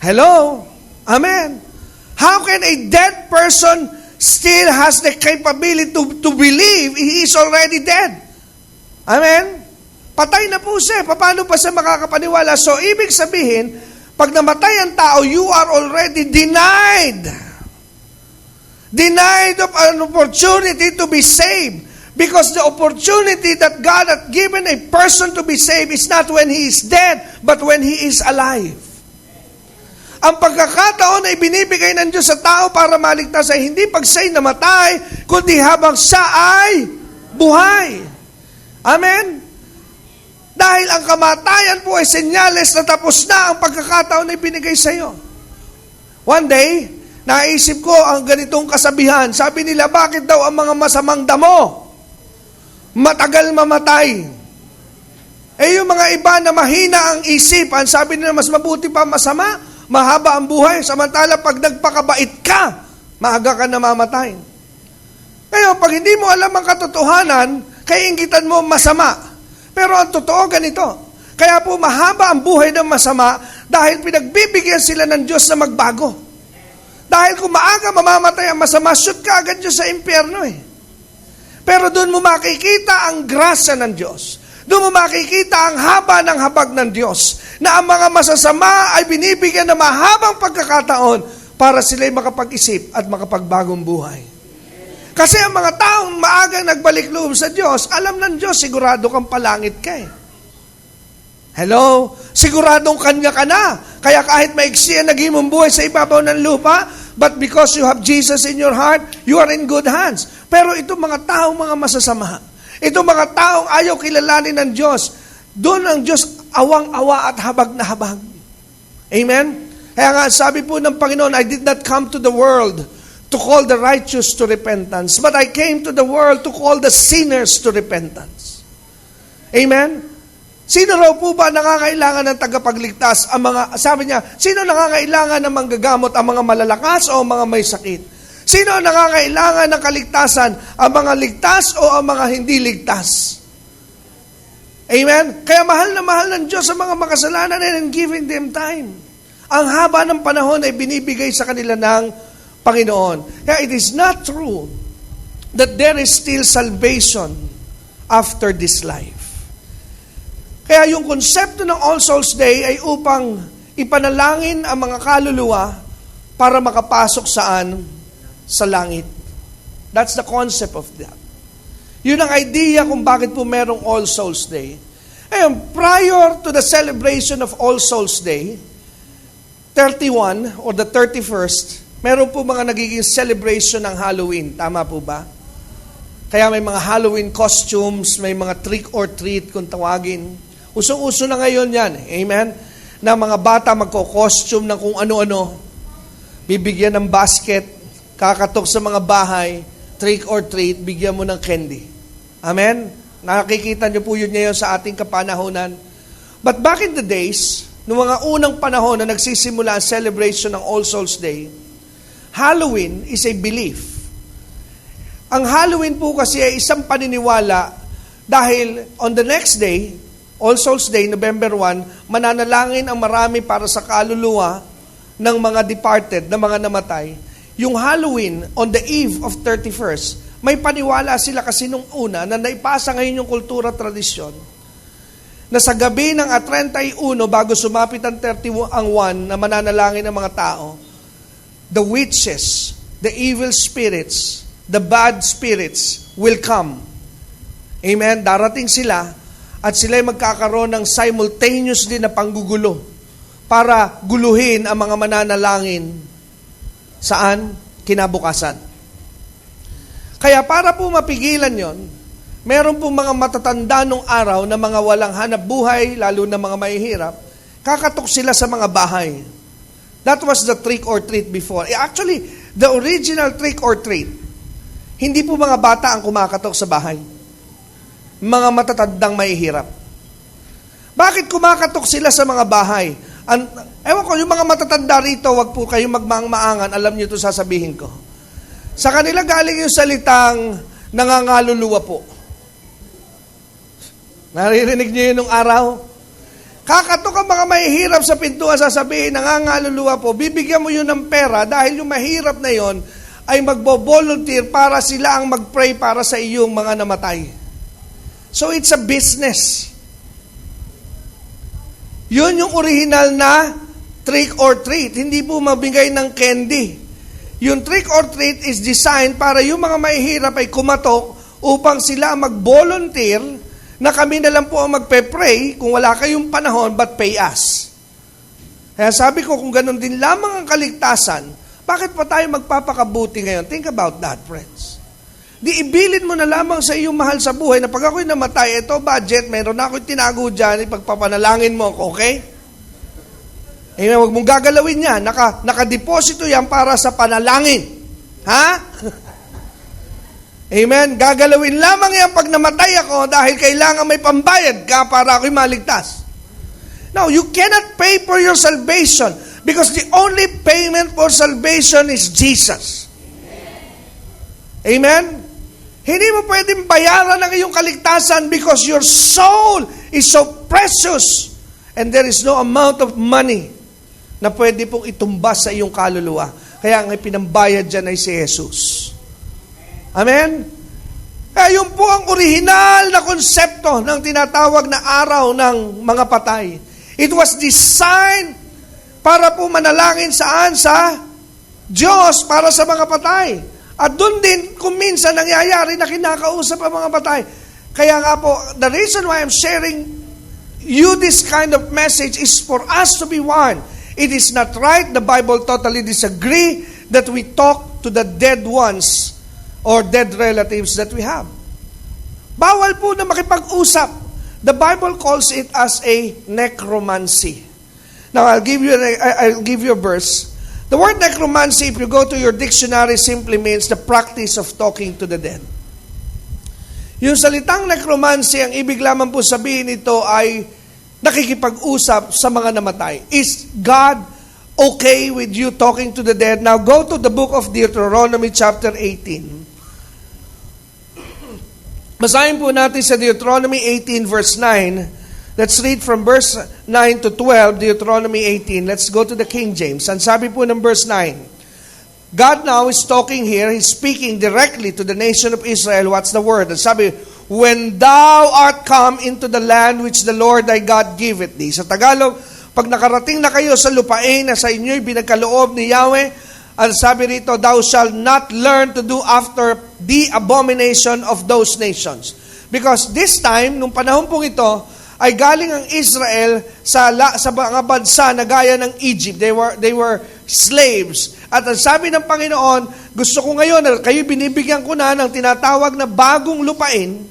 Hello? Amen. How can a dead person still has the capability to believe he is already dead? Amen? Patay na po siya. Paano pa siya makakapaniwala? So, ibig sabihin, pag namatay ang tao, you are already denied. Denied of an opportunity to be saved. Because the opportunity that God had given a person to be saved is not when he is dead, but when he is alive. Ang pagkakataon ay binibigay ng Diyos sa tao para maligtas ay hindi pag siya'y namatay, kundi habang siya ay buhay. Amen? Dahil ang kamatayan po ay senyales na tapos na ang pagkakataon ay binigay sa iyo. One day, naisip ko ang ganitong kasabihan. Sabi nila, bakit daw ang mga masamang damo matagal mamatay? Yung mga iba na mahina ang isipan, sabi nila mas mabuti pa masama, mahaba ang buhay. Samantala pag nagpakabait ka, maaga ka namamatay. Kaya pag hindi mo alam ang katotohanan, kaiinggitan mo masama. Pero ang totoo ganito. Kaya po mahaba ang buhay ng masama dahil pinagbibigyan sila ng Diyos na magbago. Dahil kung maaga mamamatay ang masama, shoot ka agad Diyos sa impyerno eh. Pero doon mo makikita ang grasya ng Diyos. Doon mo makikita ang haba ng habag ng Diyos na ang mga masasama ay binibigyan ng mahabang pagkakataon para sila'y makapag-isip at makapagbagong buhay. Kasi ang mga taong maagang nagbalik loob sa Diyos, alam ng Diyos, sigurado kang palangit ka eh. Hello? Siguradong kanya ka na. Kaya kahit maiksi ang naging mong buhay sa ibabaw ng lupa, but because you have Jesus in your heart, you are in good hands. Pero itong mga taong mga masasama, itong mga taong ayaw kilalanin ng Diyos, doon ang Diyos awang-awa at habag na habag. Amen? Kaya nga sabi po ng Panginoon, I did not come to the world to call the righteous to repentance, but I came to the world to call the sinners to repentance. Amen? Sino raw po ba nangangailangan ng tagapagligtas? Sabi niya, sino nangangailangan ng manggagamot? Ang mga malalakas o ang mga may sakit? Sino nangangailangan ng kaligtasan? Ang mga ligtas o ang mga hindi ligtas? Amen? Kaya mahal na mahal ng Diyos sa mga makasalanan and giving them time. Ang haba ng panahon ay binibigay sa kanila ng Panginoon. Kaya it is not true that there is still salvation after this life. Kaya yung konsepto ng All Souls Day ay upang ipanalangin ang mga kaluluwa para makapasok saan? Sa langit. That's the concept of that. Yun ang idea kung bakit po merong All Souls Day. Ayun, prior to the celebration of All Souls Day, 31 or the 31st, meron po mga nagiging celebration ng Halloween. Tama po ba? Kaya may mga Halloween costumes, may mga trick or treat kung tawagin. Usong-uso na ngayon yan. Amen? Na mga bata magko-costume ng kung ano-ano. Bibigyan ng basket, kakatok sa mga bahay, trick or treat, bigyan mo ng candy. Amen? Nakikita niyo po yun ngayon sa ating kapanahonan. But back in the days, noong mga unang panahon na nagsisimula ang celebration ng All Souls Day, Halloween is a belief. Ang Halloween po kasi ay isang paniniwala dahil on the next day, All Souls Day, November 1, mananalangin ang marami para sa kaluluwa ng mga departed, na mga namatay. Yung Halloween, on the eve of 31st, may paniwala sila kasi nung una na naipasa ngayon yung kultura tradisyon na sa gabi ng 31 bago sumapit ang 31 na mananalangin ng mga tao, the witches, the evil spirits, the bad spirits will come. Amen? Darating sila at sila'y magkakaroon ng simultaneous din na panggugulo para guluhin ang mga mananalangin. Saan? Kinabukasan. Kaya para po mapigilan yon, meron po mga matatanda nung araw na mga walang hanap buhay, lalo na mga mahihirap, kakatok sila sa mga bahay. That was the trick or treat before. Actually, the original trick or treat, hindi po mga bata ang kumakatok sa bahay. Mga matatandang mahihirap. Bakit kumakatok sila sa mga bahay? Ewan ko, yung mga matatanda rito, wag po kayong magmaang-maangan, alam niyo ito sasabihin ko. Sa kanila galing yung salitang nangangaluluwa po. Naririnig niyo yun nung araw? Kakatok ang mga mahihirap sa pintuan, sasabihin, nangangaluluwa po, bibigyan mo yun ng pera dahil yung mahirap na yon ay magbo-volunteer para sila ang mag-pray para sa iyong mga namatay. So it's a business. Yun yung original na trick or treat. Hindi po mabigay ng candy. Yung trick or treat is designed para yung mga mahihirap ay kumatok upang sila mag-volunteer na kami na lang po ang magpe-pray kung wala kayong panahon, but pay us. Kaya sabi ko, kung ganun din lamang ang kaligtasan, bakit pa tayo magpapakabuti ngayon? Think about that, friends. Di ibilin mo na lamang sa iyong mahal sa buhay na pag ako'y namatay, ito budget, meron na ako'y tinago dyan, ipagpapanalangin mo ako, okay? Huwag mong gagalawin yan. Nakadeposito yan para sa panalangin. Ha? Amen? Gagalawin lamang yan pag namatay ako dahil kailangan may pambayad ka para ako'y maligtas. Now, you cannot pay for your salvation because the only payment for salvation is Jesus. Amen? Hindi mo pwedeng bayaran ang iyong kaligtasan because your soul is so precious and there is no amount of money na pwede pong itumbas sa iyong kaluluwa. Kaya ang pinambayad dyan ay si Jesus. Amen? Kaya yun po ang orihinal na konsepto ng tinatawag na araw ng mga patay. It was designed para po manalangin saan? Sa Diyos para sa mga patay. At doon din kung minsan nangyayari na kinakausap ang mga patay. Kaya nga po, the reason why I'm sharing you this kind of message is for us to be one. It is not right, the Bible totally disagree, that we talk to the dead ones or dead relatives that we have. Bawal po na makipag-usap. The Bible calls it as a necromancy. Now, I'll give you a verse. The word necromancy, if you go to your dictionary, simply means the practice of talking to the dead. Yung salitang necromancy, ang ibig lamang po sabihin ito ay nakikipag-usap sa mga namatay. Is God okay with you talking to the dead? Now, go to the book of Deuteronomy chapter 18. Basahin po natin sa Deuteronomy 18 verse 9. Let's read from verse 9 to 12, Deuteronomy 18. Let's go to the King James. Ang sabi po ng verse 9, God now is talking here. He's speaking directly to the nation of Israel. What's the word? Ang sabi, when thou art come into the land which the Lord thy God giveth thee. Sa Tagalog, pag nakarating na kayo sa lupain na sa inyo'y binagkaloob ni Yahweh, ang sabi rito, thou shalt not learn to do after the abomination of those nations. Because this time, nung panahon pong ito, ay galing ang Israel sa mga bansa na gaya ng Egypt. They were slaves. At ang sabi ng Panginoon, gusto ko ngayon na kayo binibigyan ko na ng tinatawag na bagong lupain.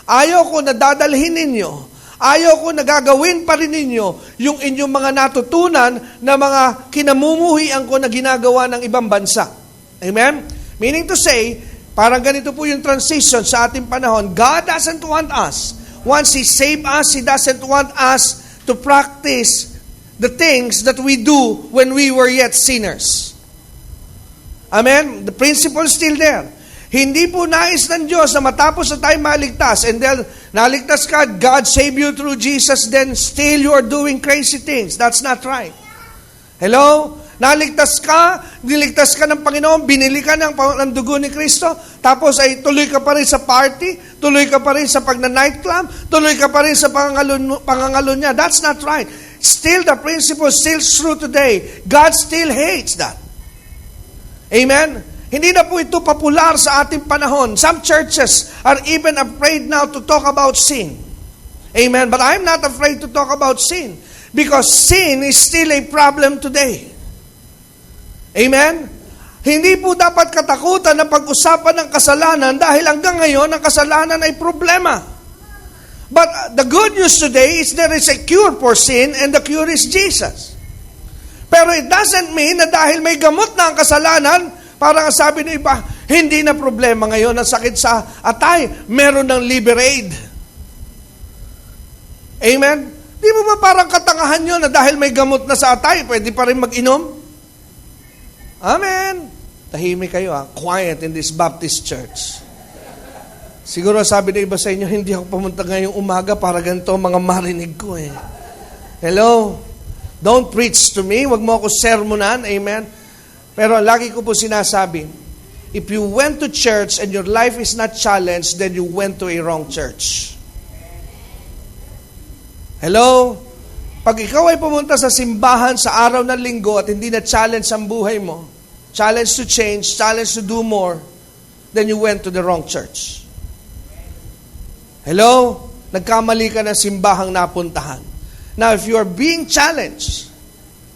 Ayaw ko na dadalhin ninyo. Ayaw ko na gagawin pa rin ninyo yung inyong mga natutunan na mga kinamumuhian ko na ginagawa ng ibang bansa. Amen? Meaning to say, parang ganito po yung transition sa ating panahon. God doesn't want us. Once He saved us, He doesn't want us to practice the things that we do when we were yet sinners. Amen? The principle is still there. Hindi po nais ng Diyos na matapos na tayo maligtas and then naligtas ka, God saved you through Jesus, then still you are doing crazy things. That's not right. Hello? Naligtas ka, niligtas ka ng Panginoon, binili ka ng dugo ni Kristo, tapos ay tuloy ka pa rin sa party, tuloy ka pa rin sa pagna-nightclub, tuloy ka pa rin sa pangangalo niya. That's not right. Still, the principle still true today. God still hates that. Amen? Hindi na po ito popular sa ating panahon. Some churches are even afraid now to talk about sin. Amen? But I'm not afraid to talk about sin because sin is still a problem today. Amen? Hindi po dapat katakutan na pag-usapan ng kasalanan dahil hanggang ngayon ang kasalanan ay problema. But the good news today is there is a cure for sin and the cure is Jesus. Pero it doesn't mean na dahil may gamot na ang kasalanan, parang sabi ng iba, hindi na problema ngayon ang sakit sa atay, meron ng Liberade. Amen? Di mo ba parang katangahan yun na dahil may gamot na sa atay, pwede pa rin mag-inom? Amen. Tahimik kayo quiet in this Baptist church. Siguro sabi na iba sa inyo, hindi ako pumunta ngayong umaga para ganito mga marinig ko eh. Hello? Don't preach to me. Wag mo ako sermonan. Amen? Pero lagi ko po sinasabi, if you went to church and your life is not challenged, then you went to a wrong church. Hello? Pag ikaw ay pumunta sa simbahan sa araw ng linggo at hindi na challenge ang buhay mo, challenge to change, challenge to do more, then you went to the wrong church. Hello? Nagkamali ka ng simbahang napuntahan. Now, if you are being challenged,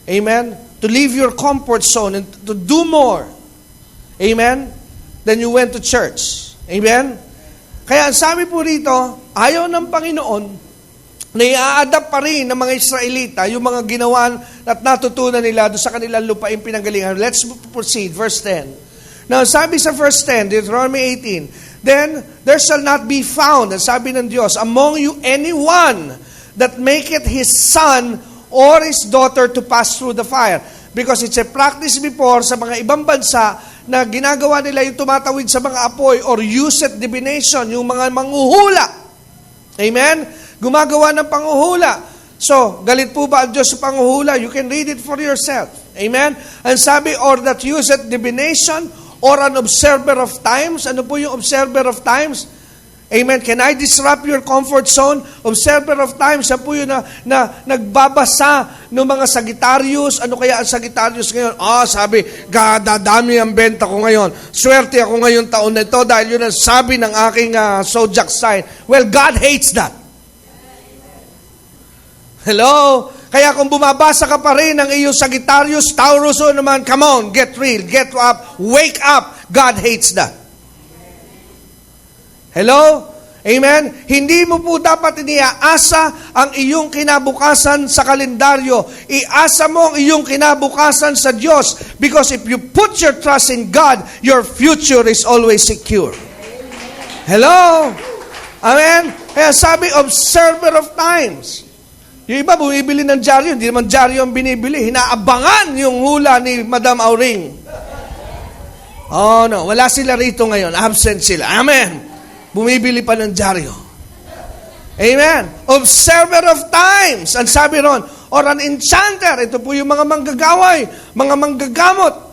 amen, to leave your comfort zone and to do more, amen, then you went to church. Amen? Kaya ang sabi po rito, ayaw ng Panginoon na i-adapt pa rin ng mga Israelita yung mga ginawa at natutunan nila doon sa kanilang lupain pinanggalingan. Let's proceed. Verse 10. Now, sabi sa verse 10, Deuteronomy 18, then there shall not be found, ang sabi ng Diyos, among you anyone that maketh his son or his daughter to pass through the fire. Because it's a practice before sa mga ibang bansa na ginagawa nila yung tumatawid sa mga apoy or used divination, yung mga manghuhula. Amen? Gumagawa ng panghuhula. So, galit po ba ang Diyos sa panghuhula? You can read it for yourself. Amen? Ang sabi, or that useth divination, or an observer of times. Ano po yung observer of times? Amen. Can I disrupt your comfort zone? Observer of times. Siya po yun na nagbabasa ng mga Sagittarius. Ano kaya ang Sagittarius ngayon? Sabi, dadami ang benta ko ngayon. Swerte ako ngayon taon na ito dahil yun ang sabi ng aking zodiac sign. Well, God hates that. Hello? Kaya kung bumabasa ka pa rin ng iyong Sagittarius, Taurus, o naman, come on, get real, get up, wake up. God hates that. Hello? Amen? Hindi mo po dapat iniaasa ang iyong kinabukasan sa kalendaryo. Iasa mo ang iyong kinabukasan sa Diyos. Because if you put your trust in God, your future is always secure. Hello? Amen? Kaya sabi, observer of times. Yung iba, bumibili ng dyaryo. Hindi naman dyaryo ang binibili. Hinaabangan yung hula ni Madam Auring. Oh no, wala sila rito ngayon. Absent sila. Amen. Bumibili pa ng dyaryo. Amen. Observer of times. Ang sabi ron, or an enchanter. Ito po yung mga manggagaway, mga manggagamot.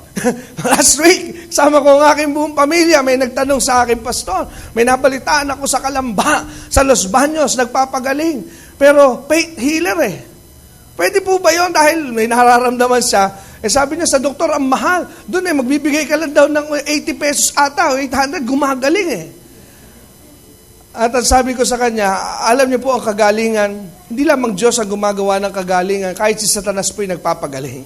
Last week, sama ko ang aking buong pamilya, may nagtanong sa akin, pastor, may nabalitaan ako sa Kalamba, sa Los Baños, nagpapagaling. Pero faith healer Pwede po ba yun? Dahil may nararamdaman siya. Sabi niya sa doktor, ang mahal. Doon magbibigay ka lang daw ng 80 pesos ata, o 800, gumagaling At sabi ko sa kanya, alam niyo po ang kagalingan, hindi lamang Diyos ang gumagawa ng kagalingan, kahit si Satanas po yung nagpapagaling.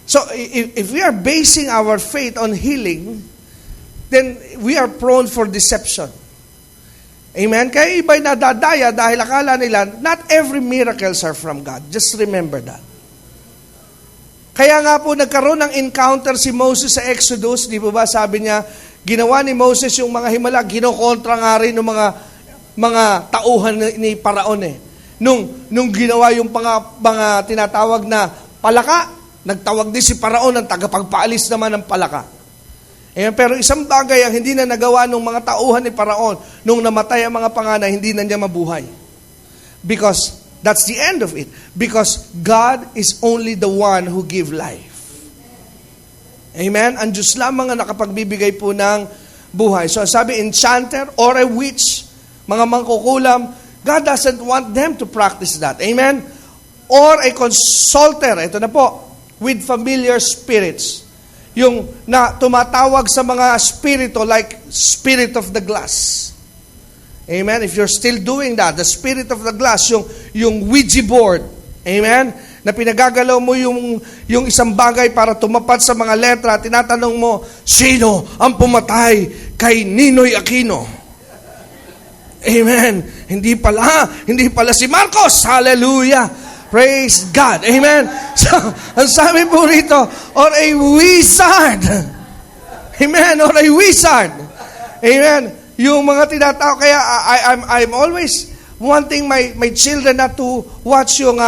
So, if we are basing our faith on healing, then we are prone for deception. Amen? Kaya iba'y nadadaya dahil akala nila, not every miracles are from God. Just remember that. Kaya nga po nagkaroon ng encounter si Moses sa Exodus, di ba sabi niya, ginawa ni Moses yung mga himala, ginokontra nga rin ng mga tauhan ni Paraon Nung ginawa yung mga tinatawag na palaka, nagtawag din si Paraon ng tagapagpaalis naman ng palaka. Pero isang bagay ang hindi na nagawa ng mga tauhan ni Paraon nung namatay ang mga panganay, hindi na niya mabuhay. Because that's the end of it. Because God is only the one who give life. Amen? Ang Diyos lamang ang nakapagbibigay po ng buhay. So sabi, enchanter or a witch, mga mangkukulam, God doesn't want them to practice that. Amen? Or a consulter, ito na po, with familiar spirits. Yung na tumatawag sa mga spirito like spirit of the glass. Amen? If you're still doing that, the spirit of the glass, yung Ouija board. Amen? Na pinagagalaw mo yung isang bagay para tumapat sa mga letra, tinatanong mo, sino ang pumatay kay Ninoy Aquino? Amen? Hindi pala si Marcos. Hallelujah. Praise God. Amen. So, ang sabi po rito, or a wizard. Amen. Or a wizard. Amen. Yung mga tinatawag, kaya I'm always wanting my children not to watch yung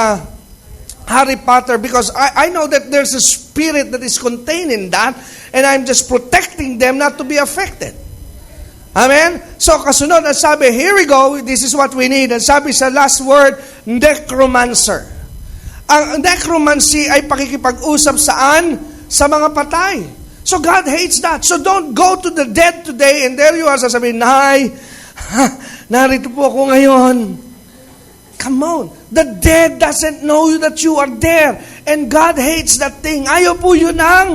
Harry Potter because I know that there's a spirit that is contained in that and I'm just protecting them not to be affected. Amen? So, kasunod, ang sabi, here we go, this is what we need. Ang sabi sa last word, necromancer. Ang necromancy ay pakikipag-usap saan? Sa mga patay. So God hates that. So don't go to the dead today and there you are sasabihin, Nay, narito po ako ngayon. Come on. The dead doesn't know that you are there. And God hates that thing. Ayaw po yun ng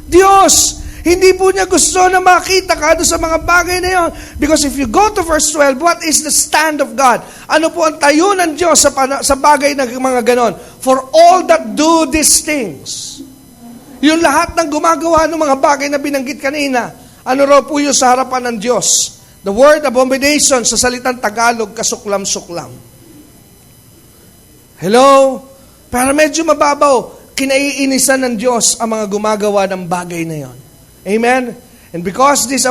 Diyos. Hindi po niya gusto na makita ka doon sa mga bagay na yun. Because if you go to verse 12, what is the stand of God? Ano po ang tayo ng Diyos sa bagay na mga ganon? For all that do these things. Yung lahat ng gumagawa ng mga bagay na binanggit kanina, ano raw po yung sa harapan ng Diyos? The word abomination sa salitang Tagalog, kasuklam-suklam. Hello? Pero medyo mababaw, kinaiinisan ng Diyos ang mga gumagawa ng bagay na yon. Amen? And because this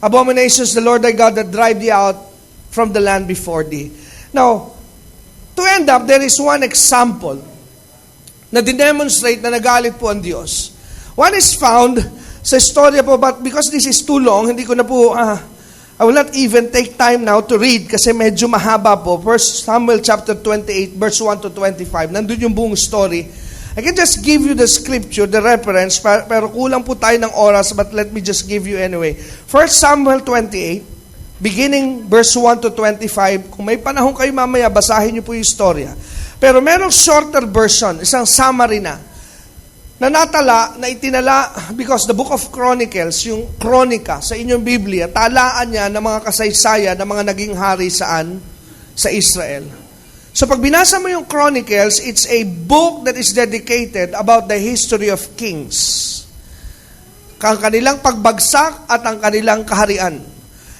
abominations the Lord thy God that drive thee out from the land before thee. Now, to end up, there is one example na dinemonstrate na nagalit po ang Diyos. One is found sa istorya po, but because this is too long, hindi ko na po, I will not even take time now to read kasi medyo mahaba po. 1 Samuel chapter 28, verse 1 to 25. Nandun yung buong story. I can just give you the scripture, the reference, pero kulang po tayo ng oras, but let me just give you anyway. 1 Samuel 28, beginning verse 1 to 25. Kung may panahon kayo mamaya, basahin niyo po yung istorya. Pero merong shorter version, isang summary na natala, na itinala, because the book of Chronicles, yung kronika sa inyong Biblia, talaan niya ng mga kasaysayan ng mga naging hari saan? Sa Israel. So pag binasa mo yung Chronicles, it's a book that is dedicated about the history of kings. Ang kanilang pagbagsak at ang kanilang kaharian.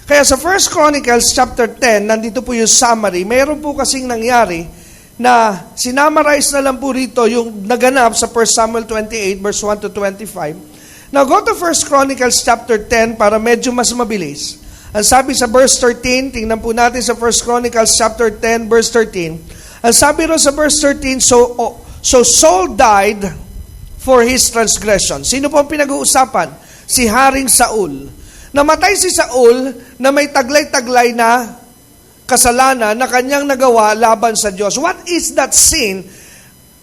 Kaya sa 1 Chronicles chapter 10, nandito po yung summary, mayroon po kasing nangyari na sinamarize na lang po rito yung naganap sa 1 Samuel 28 verse 1 to 25. Now go to 1 Chronicles chapter 10 para medyo mas mabilis. Ang sabi sa verse 13, tingnan po natin sa 1 Chronicles chapter 10 verse 13. Ang sabi ro sa verse 13, so Saul died for his transgression. Sino po ang pinag-uusapan? Si Haring Saul. Namatay si Saul na may taglay-taglay na kasalanan na kanyang nagawa laban sa Diyos. What is that sin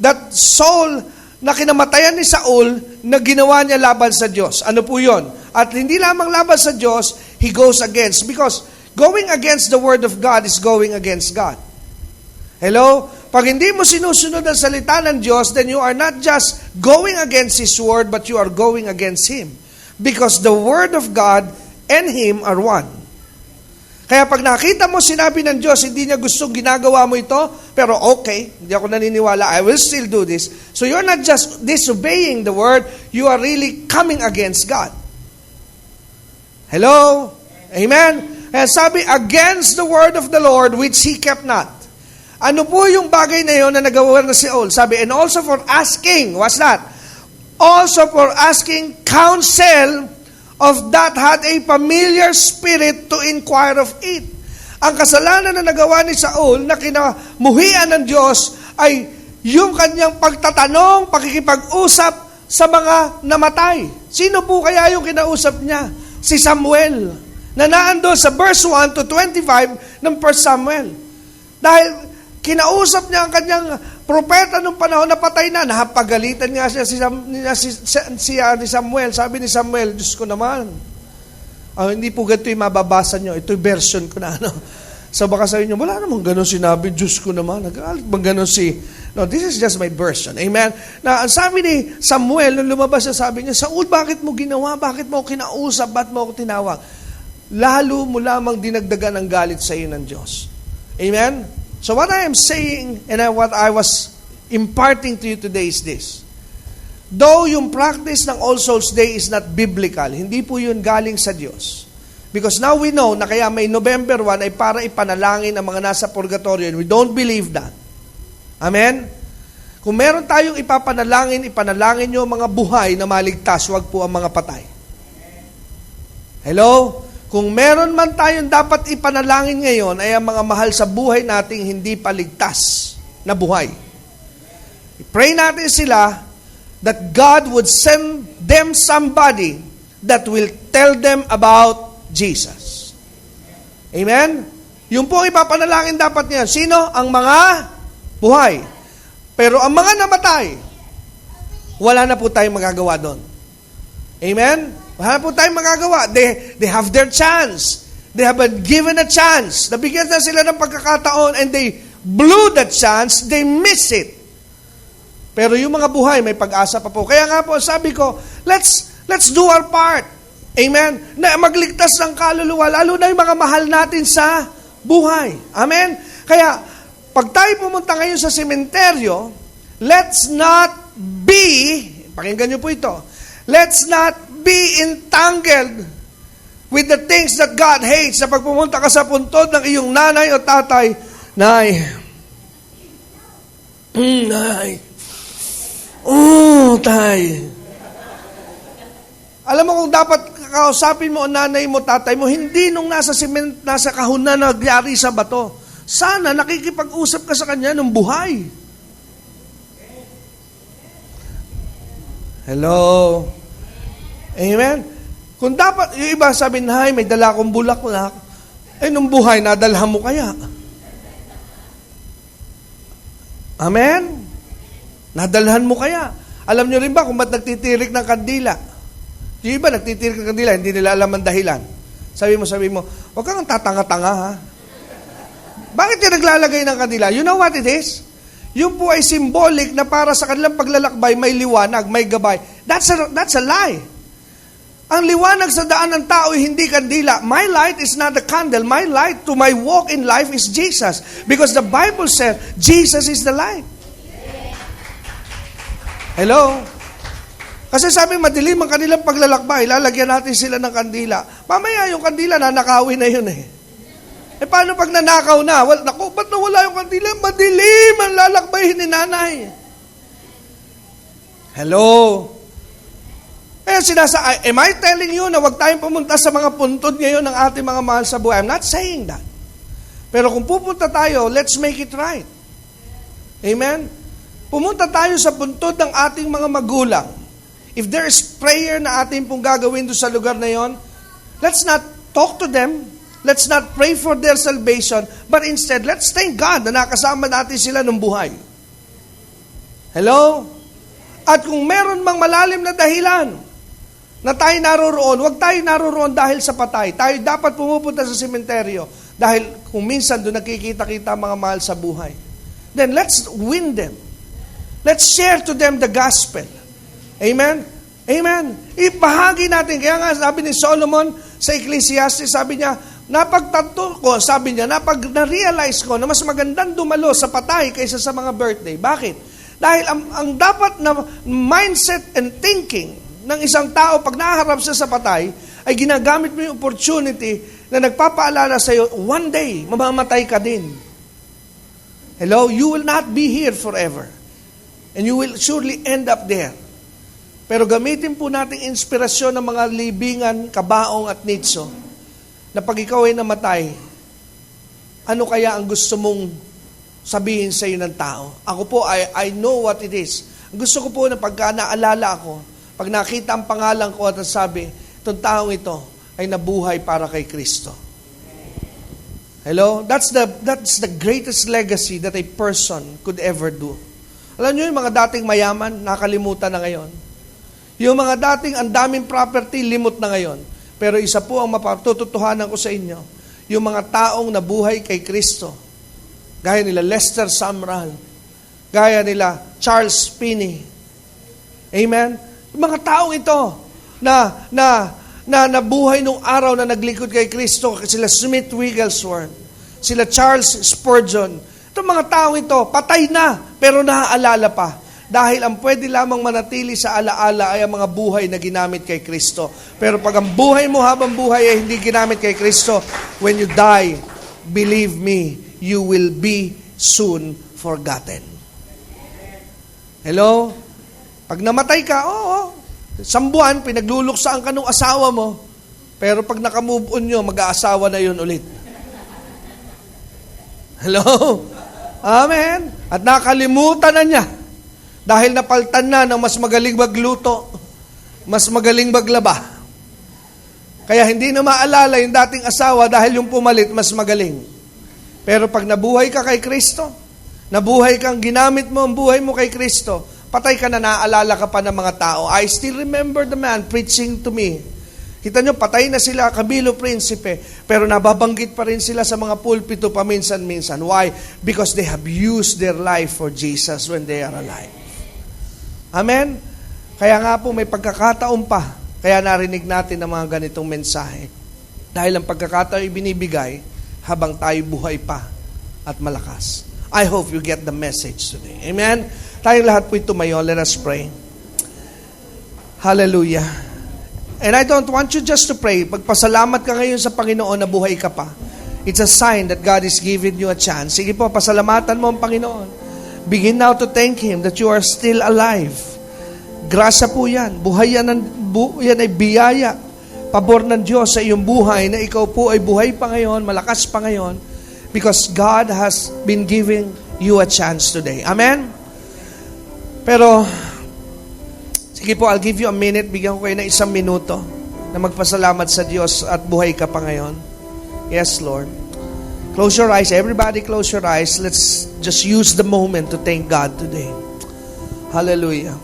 that Saul, na kinamatayan ni Saul, na ginawa niya laban sa Diyos? Ano po yun? At hindi lamang laban sa Diyos, he goes against. Because going against the Word of God is going against God. Hello? Pag hindi mo sinusunod ang salita ng Diyos, then you are not just going against His Word, but you are going against Him. Because the Word of God and Him are one. Kaya pag nakita mo sinabi ng Diyos, hindi niya gustong ginagawa mo ito, pero okay, hindi ako naniniwala, I will still do this. So you're not just disobeying the word, you are really coming against God. Hello? Amen? Kaya sabi, against the word of the Lord, which he kept not. Ano po yung bagay na yun na nagawa na si Saul? Sabi, and also for asking, what's that? Also for asking counsel of that had a familiar spirit to inquire of it. Ang kasalanan na nagawa ni Saul na kinamuhian ng Diyos ay yung kanyang pagtatanong, pakikipag-usap sa mga namatay. Sino po kaya yung kinausap niya? Si Samuel, na naando sa verse 1 to 25 ng 1 Samuel. Dahil kinausap niya ang kanyang propeta nung panahon na patay na. Napagalitan nga siya ni Samuel. Sabi ni Samuel, Diyos ko naman. Hindi po ganito yung mababasa nyo. Ito yung version ko na. So baka sabihin nyo, wala namang ganun sinabi. Diyos ko naman. Nagalit bang ganun si... No, this is just my version. Amen? Na ang sabi ni Samuel, nung lumabas siya, sabi niya, Saul, bakit mo ginawa? Bakit mo kinausap? Bakit mo ako tinawag? Lalo mo lamang dinagdagan ang galit sa iyo ng Diyos. Amen? So what I am saying and what I was imparting to you today is this. Though yung practice ng All Souls Day is not biblical, hindi po yun galing sa Diyos. Because now we know na kaya may November 1 ay para ipanalangin ang mga nasa purgatorio and we don't believe that. Amen? Kung meron tayong ipanalangin nyo mga buhay na maligtas, wag po ang mga patay. Hello? Kung meron man tayong dapat ipanalangin ngayon ay ang mga mahal sa buhay nating hindi paligtas na buhay. I-pray natin sila that God would send them somebody that will tell them about Jesus. Amen? Yung po ipapanalangin dapat niyan. Sino? Ang mga buhay. Pero ang mga namatay, wala na po tayong magagawa doon. Amen? Wala po tayong magagawa. They have their chance. They have been given a chance. Nabigyan na sila ng pagkakataon and they blew that chance. They miss it. Pero yung mga buhay, may pag-asa pa po. Kaya nga po, sabi ko, let's do our part. Amen? Na magligtas ng kaluluwa, lalo na yung mga mahal natin sa buhay. Amen? Kaya, pag tayo pumunta ngayon sa sementeryo, let's not be, pakinggan nyo po ito, let's not be entangled with the things that God hates. Sa pagpumunta ka sa puntod ng iyong nanay o tatay, Nay, tay. Alam mo kung dapat kakausapin mo ang nanay mo, tatay mo, hindi nung nasa kahon na nagyari sa bato. Sana nakikipag-usap ka sa kanya nung buhay. Hello? Amen? Kung dapat, yung iba sabi na, may dala akong bulaklak. Nung buhay, nadalhan mo kaya? Amen? Nadalhan mo kaya? Alam nyo rin ba kung ba't nagtitirik ng kandila? Yung iba nagtitirik ng kandila, hindi nila alam ang dahilan. Sabi mo, huwag kang tatanga-tanga ha. Bakit yung naglalagay ng kandila? You know what it is? Yung po ay symbolic na para sa kanilang paglalakbay, may liwanag, may gabay. That's a lie. Ang liwanag sa daan ng tao ay hindi kandila. My light is not a candle. My light to my walk in life is Jesus. Because the Bible said, Jesus is the light. Hello? Kasi sabi, madilim ang kanilang paglalakbay, lalagyan natin sila ng kandila. Mamaya yung kandila, nanakawin na yun eh. Paano pag nanakaw na? Naku, ba't nawala yung kandila? Madilim ang lalakbayin ni nanay. Hello? Am I telling you na huwag tayong pumunta sa mga puntod ngayon ng ating mga mahal sa buhay? I'm not saying that. Pero kung pupunta tayo, let's make it right. Amen? Pumunta tayo sa puntod ng ating mga magulang. If there is prayer na ating pong gagawin doon sa lugar na yon, let's not talk to them, let's not pray for their salvation, but instead, let's thank God na nakasama natin sila ng buhay. Hello? At kung meron mang malalim na dahilan na tayo naroroon, huwag tayo naroroon dahil sa patay. Tayo dapat pumupunta sa sementeryo dahil kung minsan doon nakikita-kita mga mahal sa buhay. Then let's win them. Let's share to them the gospel. Amen? Amen. Ibahagi natin. Kaya nga sabi ni Solomon sa Ecclesiastes, sabi niya, napagtanto ko, sabi niya, na-realize ko na mas magandang dumalo sa patay kaysa sa mga birthday. Bakit? Dahil ang dapat na mindset and thinking ng isang tao pag naharap siya sa patay, ay ginagamit mo yung opportunity na nagpapaalala sa iyo, one day, mamamatay ka din. Hello? You will not be here forever. And you will surely end up there. Pero gamitin po nating inspirasyon ng mga libingan, kabaong at nitso, na pag ikaw ay namatay, ano kaya ang gusto mong sabihin sa iyo ng tao? Ako po, I know what it is. Ang gusto ko po na pagka naalala ako, pag nakita ang pangalan ko at sabi, itong taong ito ay nabuhay para kay Kristo. Hello? That's the greatest legacy that a person could ever do. Alam niyo yung mga dating mayaman, nakalimutan na ngayon. Yung mga dating ang daming property, limot na ngayon. Pero isa po ang mapatutuhanan ko sa inyo, yung mga taong nabuhay kay Kristo, gaya nila Lester Sumrall, gaya nila Charles Finney. Amen? Yung mga taong ito na nabuhay nung araw na naglingkod kay Kristo, sila Smith Wigglesworth, sila Charles Spurgeon. Itong mga taong ito, patay na, pero naaalala pa. Dahil ang pwede lamang manatili sa alaala ay ang mga buhay na ginamit kay Kristo. Pero pag ang buhay mo habang buhay ay hindi ginamit kay Kristo, when you die, believe me, you will be soon forgotten. Hello? Pag namatay ka, isang buwan, pinagluluksaan ka ng asawa mo, pero pag nakamove on nyo, mag-aasawa na yun ulit. Hello? Amen? At nakalimutan na niya. Dahil napaltan na ng mas magaling magluto, mas magaling maglaba. Kaya hindi na maalala yung dating asawa dahil yung pumalit mas magaling. Pero pag nabuhay ka kay Kristo, nabuhay kang ginamit mo ang buhay mo kay Kristo, patay ka na, naaalala ka pa ng mga tao. I still remember the man preaching to me. Kita nyo, patay na sila, Kabilo Prinsipe, pero nababanggit pa rin sila sa mga pulpito paminsan-minsan. Why? Because they have used their life for Jesus when they are alive. Amen? Kaya nga po, may pagkakataon pa. Kaya narinig natin ang mga ganitong mensahe. Dahil ang pagkakataon ibinibigay habang tayo buhay pa at malakas. I hope you get the message today. Amen? Tayong lahat po tumayo. Let us pray. Hallelujah. And I don't want you just to pray. Pagpasalamat ka ngayon sa Panginoon na buhay ka pa. It's a sign that God is giving you a chance. Sige po, pasalamatan mo ang Panginoon. Begin now to thank Him that you are still alive. Grasya po yan. Buhay yan ay biyaya. pabor ng Diyos sa iyong buhay na ikaw po ay buhay pa ngayon, malakas pa ngayon, because God has been giving you a chance today. Amen? Pero, sige po, I'll give you a minute, bigyan ko kayo ng 1 minuto na magpasalamat sa Diyos at buhay ka pa ngayon. Yes, Lord. Close your eyes. Everybody close your eyes. Let's just use the moment to thank God today. Hallelujah.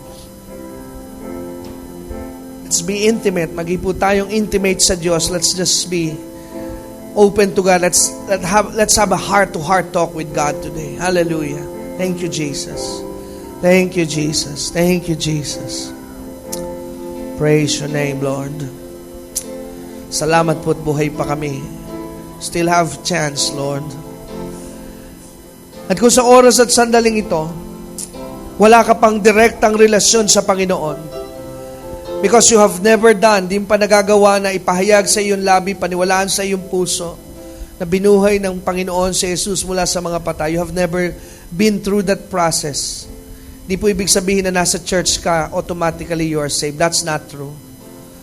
Let's be intimate. Maging po tayong intimate sa Diyos. Let's just be open to God. Let's have a heart-to-heart talk with God today. Hallelujah. Thank you, Jesus. Thank you, Jesus. Thank you, Jesus. Praise your name, Lord. Salamat po at buhay pa kami. Still have chance, Lord. At kung sa oras at sandaling ito, wala ka pang direktang relasyon sa Panginoon, because you have never done, di pa nagagawa na ipahayag sa iyong labi, paniwalaan sa iyong puso, na binuhay ng Panginoon si Jesus mula sa mga patay. You have never been through that process. Di po ibig sabihin na nasa church ka, automatically you are saved. That's not true.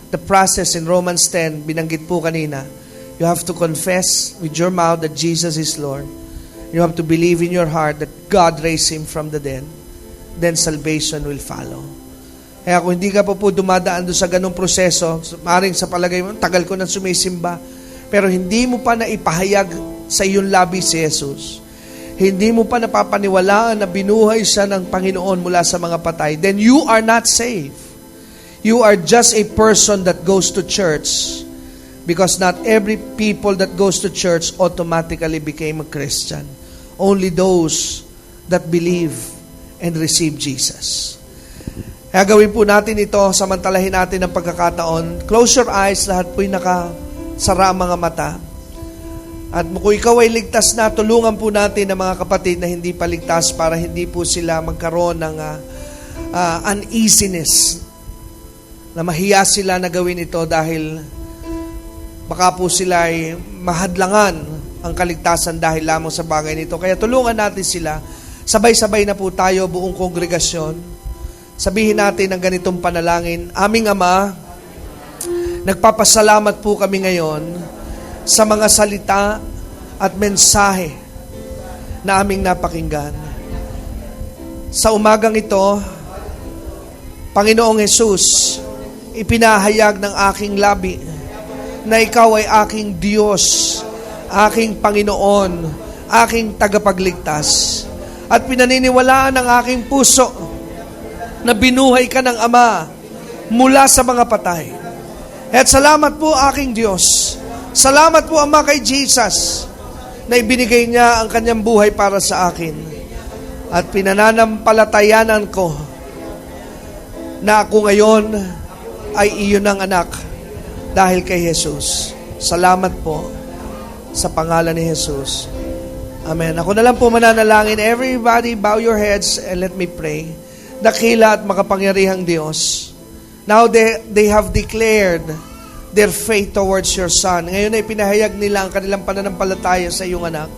The process in Romans 10, binanggit po kanina, you have to confess with your mouth that Jesus is Lord. You have to believe in your heart that God raised Him from the dead. Then salvation will follow. Kaya kung hindi ka pa po dumadaan doon sa ganong proseso, maaaring sa palagay mo, tagal ko nang sumisimba, pero hindi mo pa naipahayag sa iyong labi si Jesus, hindi mo pa napapaniwalaan na binuhay siya ng Panginoon mula sa mga patay, then you are not saved. You are just a person that goes to church, because not every people that goes to church automatically became a Christian. Only those that believe and receive Jesus. Kaya gawin po natin ito, samantalahin natin ang pagkakataon. Close your eyes, lahat po'y nakasara ang mga mata. At kung ikaw ay ligtas na, tulungan po natin ang mga kapatid na hindi pa ligtas para hindi po sila magkaroon ng uneasiness, na mahiya sila na gawin ito dahil baka po sila ay mahadlangan ang kaligtasan dahil lamang sa bagay nito. Kaya tulungan natin sila. Sabay-sabay na po tayo, buong kongregasyon. Sabihin natin ang ganitong panalangin. Aming Ama, nagpapasalamat po kami ngayon sa mga salita at mensahe na aming napakinggan. Sa umagang ito, Panginoong Jesus, ipinahayag ng aking labi na Ikaw ay aking Diyos, aking Panginoon, aking tagapagligtas. At pinaniniwalaan ng aking puso na binuhay ka ng Ama mula sa mga patay. At salamat po aking Diyos. Salamat po Ama kay Jesus na ibinigay niya ang kanyang buhay para sa akin. At pinananampalatayanan ko na ako ngayon ay iyon ang anak dahil kay Jesus. Salamat po sa pangalan ni Jesus. Amen. Ako na lang po mananalangin. Everybody bow your heads and let me pray. Dakila at makapangyarihang Diyos, now they have declared their faith towards your Son. Ngayon ay pinahayag nila ang kanilang pananampalataya sa iyong anak.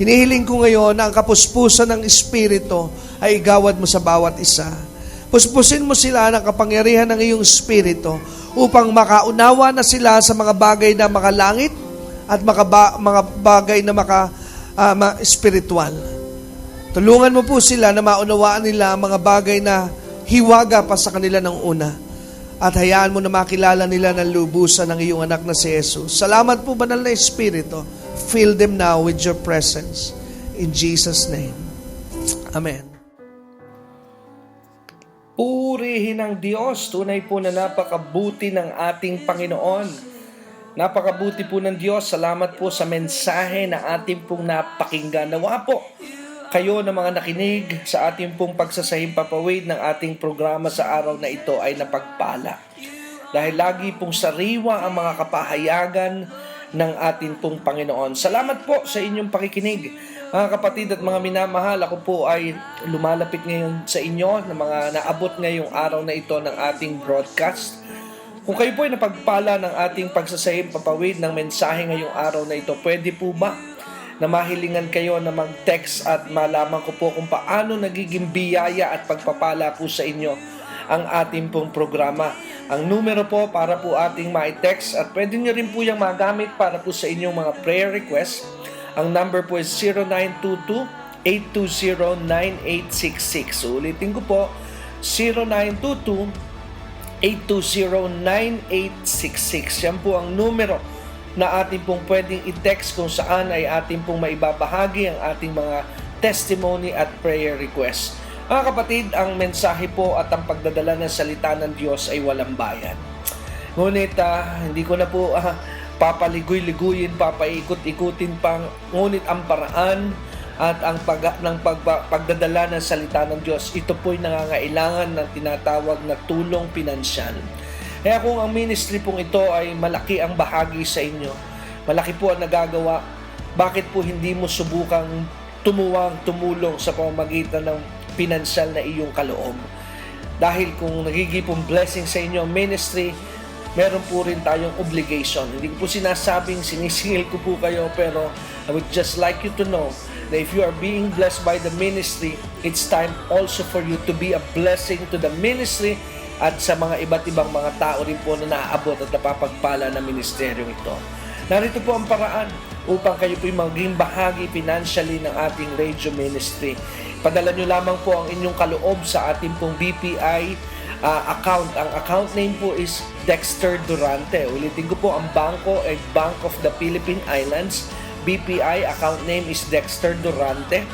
Hinihiling ko ngayon na ang kapuspusan ng Espiritu ay igawad mo sa bawat isa. Puspusin mo sila ng kapangyarihan ng iyong Espiritu upang makaunawa na sila sa mga bagay na makalangit at mga bagay na spiritual. Tulungan mo po sila na maunawaan nila ang mga bagay na hiwaga pa sa kanila ng una. At hayaan mo na makilala nila ng lubusan ng iyong anak na si Jesus. Salamat po, Banal na Espiritu. Fill them now with your presence. In Jesus' name. Amen. Purihin ang Diyos. Tunay po na napakabuti ng ating Panginoon. Napakabuti po ng Diyos. Salamat po sa mensahe na ating pong napakinggan. Nawa po kayo na mga nakinig sa ating pong pagsasahimpapawid ng ating programa sa araw na ito ay napagpala. Dahil lagi pong sariwa ang mga kapahayagan ng ating pong Panginoon. Salamat po sa inyong pakikinig. Mga kapatid at mga minamahal, ako po ay lumalapit ngayon sa inyo na mga naabot ngayong araw na ito ng ating broadcast. Kung kayo po ay napagpala ng ating pagsasahimpapawid ng mensahe ngayong araw na ito, pwede po ba na mahilingan kayo na mag-text at malaman ko po kung paano nagiging biyaya at pagpapala po sa inyo ang ating pong programa. Ang numero po para po ating ma-text at pwede nyo rin po yung magamit para po sa inyong mga prayer request. Ang number po is 0922-820-9866. Ulitin ko po, 0922-820-9866. Yan po ang numero na ating pong pwedeng i-text kung saan ay ating pong maibabahagi ang ating mga testimony at prayer request. Mga kapatid, ang mensahe po at ang pagdadala ng salita ng Diyos ay walang bayad. Ngunit hindi ko na po papaligoy-liguyin, papaikot-ikutin pang, ngunit ang paraan at ang pagdadala ng salita ng Diyos, ito po'y nangangailangan ng tinatawag na tulong pinansyal. Kaya kung ang ministry pong ito ay malaki ang bahagi sa inyo, malaki po ang nagagawa, bakit po hindi mo subukang tumulong sa pamamagitan ng pinansyal na iyong kaloob? Dahil kung nagiging pong blessing sa inyo ministry, meron po rin tayong obligation. Hindi ko po sinasabing sinisingil ko po kayo, pero I would just like you to know that if you are being blessed by the ministry, it's time also for you to be a blessing to the ministry at sa mga iba't ibang mga tao rin po na naaabot at napapagpala ng ministeryong ito. Narito po ang paraan upang kayo po maging bahagi financially ng ating radio ministry. Padala nyo lamang po ang inyong kaloob sa ating pong BPI account. Ang account name po is Dexter Durante. Ulitin ko po, ang bangko ay Bank of the Philippine Islands. BPI account name is Dexter Durante.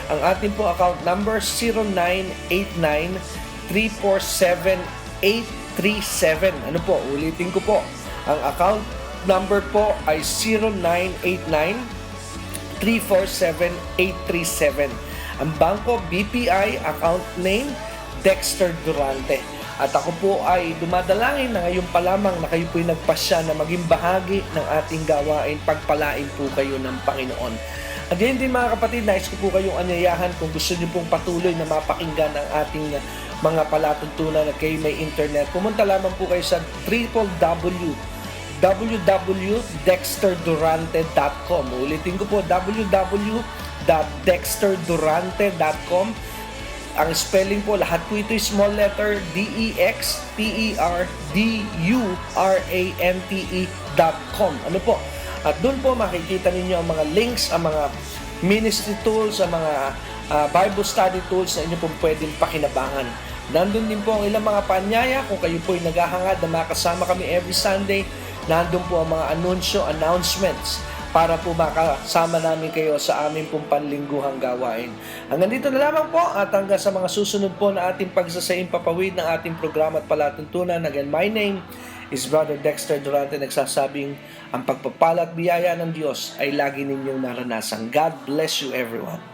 Ang ating po account number 0989-347-837. Ano po? Ulitin ko po. Ang account number po ay 0989-347-837. Ang bangko BPI account name Dexter Durante. At ako po ay dumadalangin na ngayon pa lamang na kayo po'y nagpasya na maging bahagi ng ating gawain. Pagpalain po kayo ng Panginoon. At yun din mga kapatid, nais ko po kayong anyayahan kung gusto niyo pong patuloy na mapakinggan ang ating mga palatuntunan at kayo may internet. Pumunta lamang po kayo sa www.dexterdurante.com. Ulitin ko po, www.dexterdurante.com. Ang spelling po, lahat po ito is small letter DEXTERDURANTE.com. Ano po? At doon po makikita ninyo ang mga links, ang mga ministry tools, ang mga Bible study tools na inyo pong pwedeng pakinabangan. Nandun din po ang ilang mga paanyaya kung kayo po'y naghahangad na makasama kami every Sunday. Nandun po ang mga announcements para po makasama namin kayo sa aming pong panlingguhang gawain. Hanggang dito na lamang po at hanggang sa mga susunod po na ating pagsasaimpapawid ng ating programa at palatuntunan. Again, my name is Brother Dexter Durante, nagsasabing ang pagpapala at biyaya ng Diyos ay lagi ninyong naranasan. God bless you everyone.